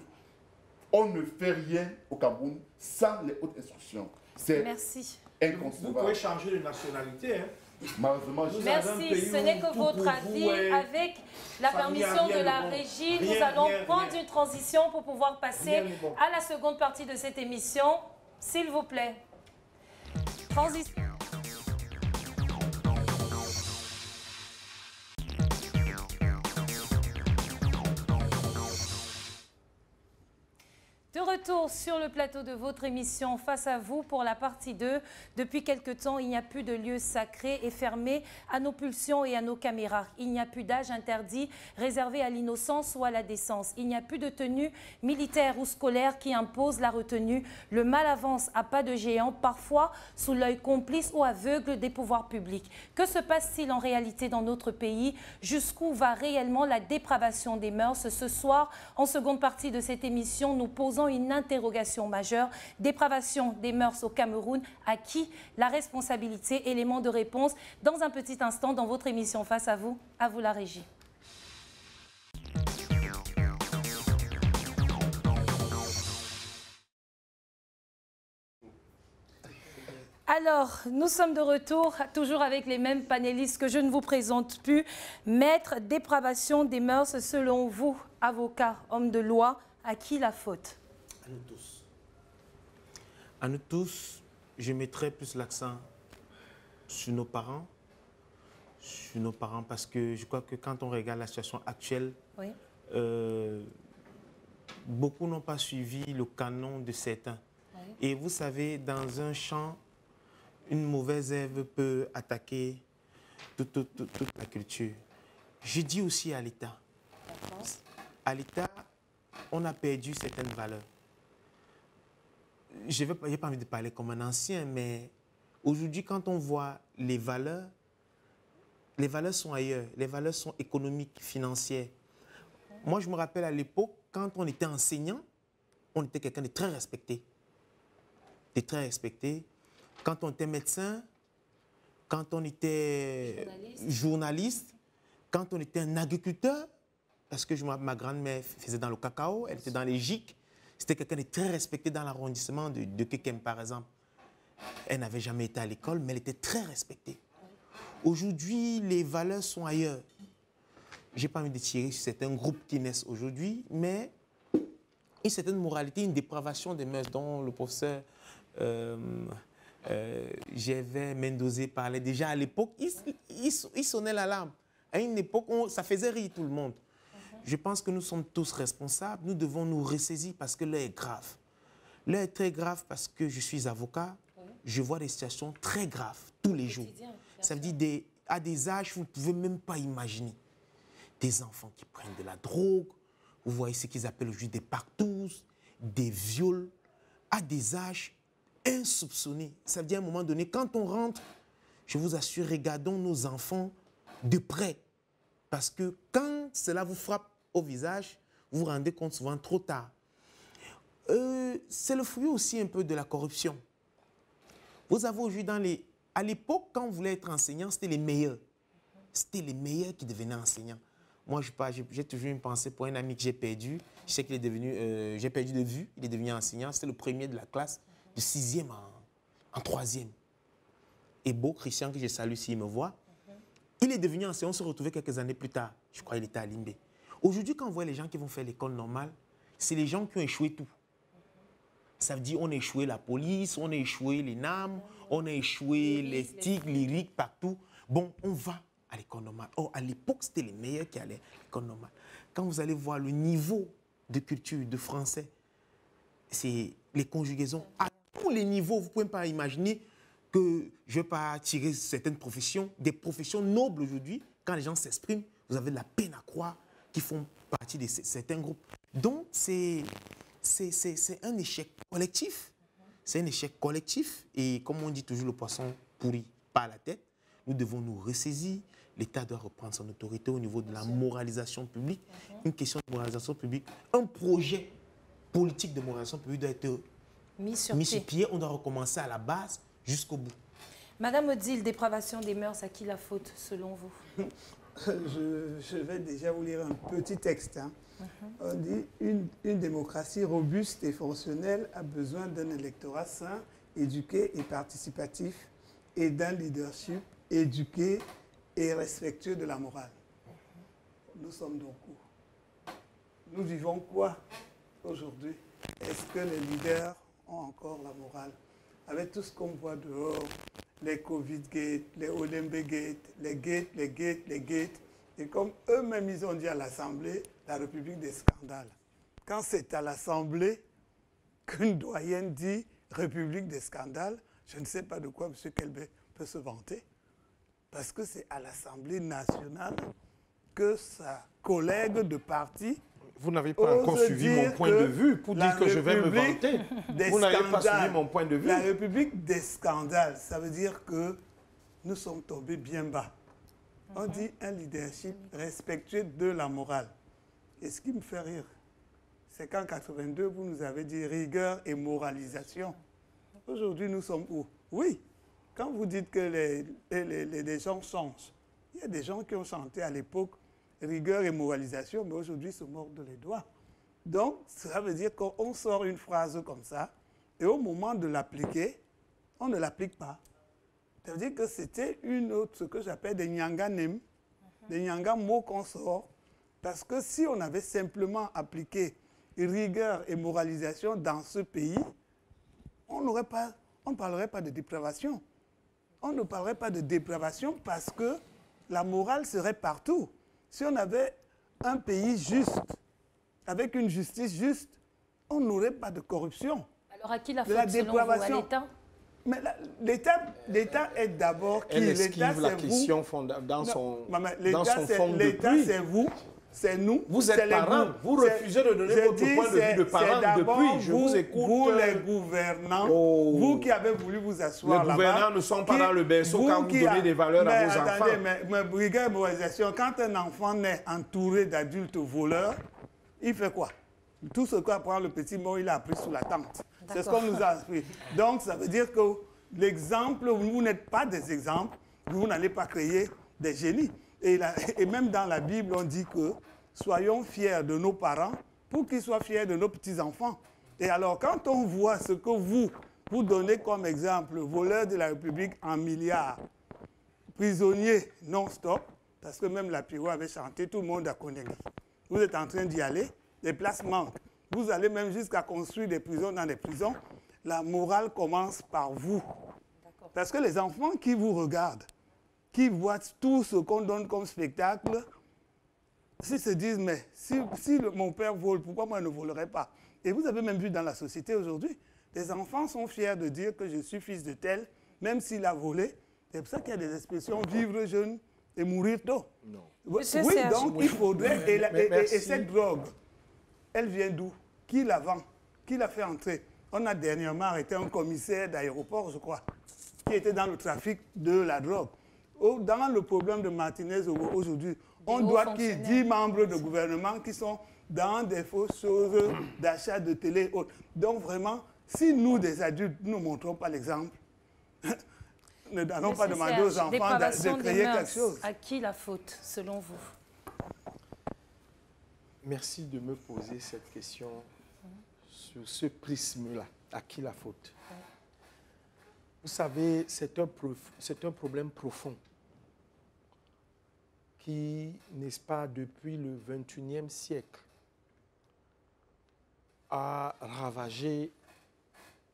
On ne fait rien au Cameroun sans les hautes instructions. C'est inconcevable. Vous pouvez changer de nationalité. Hein. Malheureusement, merci, ce n'est que votre avis. Avec la permission de la régie, nous allons prendre une transition pour pouvoir passer à la seconde partie de cette émission. S'il vous plaît. Transition. De retour sur le plateau de votre émission Face à vous pour la partie 2. Depuis quelque temps, il n'y a plus de lieu sacré et fermé à nos pulsions et à nos caméras. Il n'y a plus d'âge interdit réservé à l'innocence ou à la décence. Il n'y a plus de tenue militaire ou scolaire qui impose la retenue. Le mal avance à pas de géant, parfois sous l'œil complice ou aveugle des pouvoirs publics. Que se passe-t-il en réalité dans notre pays? Jusqu'où va réellement la dépravation des mœurs? Ce soir, en seconde partie de cette émission, nous posons une interrogation majeure. Dépravation des mœurs au Cameroun, à qui la responsabilité? Élément de réponse dans un petit instant dans votre émission Face à vous la régie. Alors, nous sommes de retour, toujours avec les mêmes panélistes que je ne vous présente plus. Maître, dépravation des mœurs, selon vous, avocat, homme de loi, à qui la faute? À nous tous. À nous tous, je mettrai plus l'accent sur nos parents. Sur nos parents, parce que je crois que quand on regarde la situation actuelle, oui. Beaucoup n'ont pas suivi le canon de certains. Oui. Et vous savez, dans un champ, une mauvaise herbe peut attaquer toute la culture. Je dis aussi à l'État. À l'État, on a perdu certaines valeurs. Je n'ai pas envie de parler comme un ancien, mais aujourd'hui, quand on voit les valeurs sont ailleurs. Les valeurs sont économiques, financières. Moi, je me rappelle à l'époque, quand on était enseignant, on était quelqu'un de très respecté. De très respecté. Quand on était médecin, quand on était journaliste, quand on était un agriculteur, parce que ma grand-mère faisait dans le cacao, elle était dans les GIC. C'était quelqu'un de très respecté dans l'arrondissement de Kekem, par exemple. Elle n'avait jamais été à l'école, mais elle était très respectée. Aujourd'hui, les valeurs sont ailleurs. Je n'ai pas envie de tirer sur certains groupes qui naissent aujourd'hui, mais une certaine moralité, une dépravation des mœurs dont le professeur Gervais Mendozé parlait déjà à l'époque. Il sonnait l'alarme. À une époque, ça faisait rire tout le monde. Je pense que nous sommes tous responsables. Nous devons nous ressaisir parce que l'heure est grave. L'heure est très grave parce que je suis avocat. Je vois des situations très graves tous les jours. Ça veut dire à des âges que vous ne pouvez même pas imaginer. Des enfants qui prennent de la drogue. Vous voyez ce qu'ils appellent aujourd'hui des partous, des viols, à des âges insoupçonnés. Ça veut dire à un moment donné, quand on rentre, je vous assure, regardons nos enfants de près. Parce que quand cela vous frappe au visage, vous vous rendez compte souvent trop tard. C'est le fruit aussi un peu de la corruption. Vous avez aujourd'hui à l'époque, quand on voulait être enseignant, c'était les meilleurs. C'était les meilleurs qui devenaient enseignants. Moi, j'ai toujours une pensée pour un ami que j'ai perdu. Je sais qu'il est devenu, j'ai perdu de vue, il est devenu enseignant. C'était le premier de la classe, de 6e en 3e. Et Beau Christian, que je salue s'il me voit, il est devenu enseignant, on se retrouvait quelques années plus tard. Je crois qu'il était à Limbé. Aujourd'hui, quand on voit les gens qui vont faire l'école normale, c'est les gens qui ont échoué tout. Ça veut dire qu'on a échoué la police, on a échoué les NAM, on a échoué les TIC, lyriques, partout. Bon, on va à l'école normale. Or, à l'époque, c'était les meilleurs qui allaient à l'école normale. Quand vous allez voir le niveau de culture, de français, c'est les conjugaisons à tous les niveaux. Vous ne pouvez pas imaginer que je ne vais pas tirer certaines professions, des professions nobles aujourd'hui. Quand les gens s'expriment, vous avez de la peine à croire qu'ils font partie de certains groupes. Donc, c'est un échec collectif. C'est un échec collectif. Et comme on dit toujours, le poisson pourri par la tête. Nous devons nous ressaisir. L'État doit reprendre son autorité au niveau de la moralisation publique. Une question de moralisation publique. Un projet politique de moralisation publique doit être mis sur pied. On doit recommencer à la base jusqu'au bout. Madame Odile, dépravation des mœurs, à qui la faute, selon vous? Je vais déjà vous lire un petit texte. Hein. On dit une démocratie robuste et fonctionnelle a besoin d'un électorat sain, éduqué et participatif, et d'un leadership éduqué et respectueux de la morale. Nous sommes donc où? Nous vivons quoi aujourd'hui? Est-ce que les leaders ont encore la morale? Avec tout ce qu'on voit dehors, les Covid-Gate, les Olembe-Gate, les gates, et comme eux-mêmes ils ont dit à l'Assemblée, la République des scandales. Quand c'est à l'Assemblée qu'une doyenne dit République des scandales, je ne sais pas de quoi M. Kelbey peut se vanter, parce que c'est à l'Assemblée nationale que sa collègue de parti... Vous n'avez pas encore suivi mon point de vue pour dire que je vais me vanter. Vous n'avez pas suivi mon point de vue. La République des scandales, ça veut dire que nous sommes tombés bien bas. On dit un leadership respectueux de la morale. Et ce qui me fait rire, c'est qu'en 82, vous nous avez dit rigueur et moralisation. Aujourd'hui, nous sommes où? Oui, quand vous dites que les gens changent, il y a des gens qui ont chanté à l'époque rigueur et moralisation, mais aujourd'hui, ils se mordent les doigts. Donc, ça veut dire qu'on sort une phrase comme ça, et au moment de l'appliquer, on ne l'applique pas. Ça veut dire que c'était une autre, ce que j'appelle des nyanga-nem, des nyanga-mots qu'on sort, parce que si on avait simplement appliqué rigueur et moralisation dans ce pays, on ne parlerait pas de dépravation. On ne parlerait pas de dépravation parce que la morale serait partout. Si on avait un pays juste, avec une justice juste, on n'aurait pas de corruption. Alors à qui la faute selon vous? À l'État? Mais l'État est d'abord qui? L'État, c'est vous. La question dans son fond de l'État, c'est vous, c'est nous. Vous êtes parents, vous refusez de donner votre point de vue de parents depuis. Je vous écoute. Vous, les gouvernants, vous qui avez voulu vous asseoir là-bas. Les gouvernants ne sont pas dans le berceau quand vous donnez des valeurs à vos enfants. Mais rigueur et moralisation, quand un enfant naît entouré d'adultes voleurs, il fait quoi? Tout ce qu'apprend le petit mot, il a appris sous la tente. C'est ce qu'on nous a appris. Donc, ça veut dire que l'exemple, vous n'êtes pas des exemples, vous n'allez pas créer des génies. Et même dans la Bible, on dit que soyons fiers de nos parents pour qu'ils soient fiers de nos petits-enfants. Et alors, quand on voit ce que vous donnez comme exemple, voleurs de la République en milliards, prisonniers non-stop, parce que même la Piro avait chanté, tout le monde a connu. Vous êtes en train d'y aller, les places manquent. Vous allez même jusqu'à construire des prisons dans des prisons. La morale commence par vous. Parce que les enfants qui vous regardent, qui voient tout ce qu'on donne comme spectacle, s'ils se disent, mais si mon père vole, pourquoi moi je ne volerais pas? Et vous avez même vu dans la société aujourd'hui, les enfants sont fiers de dire que je suis fils de tel, même s'il a volé. C'est pour ça qu'il y a des expressions vivre jeune et mourir tôt. Non. Oui, donc il faudrait... Et cette drogue, elle vient d'où? Qui la vend? Qui l'a fait entrer? On a dernièrement arrêté un commissaire d'aéroport, je crois, qui était dans le trafic de la drogue. Dans le problème de Martinez aujourd'hui, on doit qu'il y ait 10 membres de gouvernement qui sont dans des fausses choses d'achat de télé. Donc vraiment, si nous, des adultes, nous ne montrons pas l'exemple, ne allons pas demander aux enfants de créer quelque chose. À qui la faute, selon vous? Merci de me poser cette question sur ce prisme-là. À qui la faute? Vous savez, c'est un problème profond qui, n'est-ce pas, depuis le XXIe siècle, a ravagé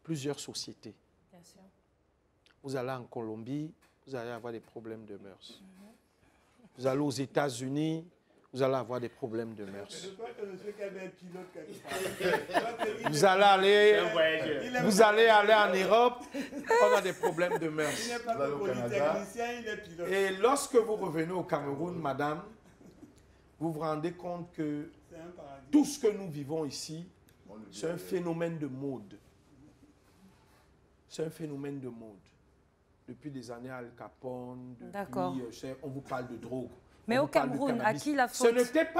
plusieurs sociétés. Bien sûr. Vous allez en Colombie, vous allez avoir des problèmes de mœurs. Vous allez aux États-Unis, vous allez avoir des problèmes de mœurs. Vous allez aller en Europe, on a des problèmes de mœurs. Et lorsque vous revenez au Cameroun, madame, vous vous rendez compte que tout ce que nous vivons ici, c'est un phénomène de mode. C'est un phénomène de mode. Depuis des années Al Capone, depuis, on vous parle de drogue. Mais au Cameroun, à qui la faute? Ce n'était pas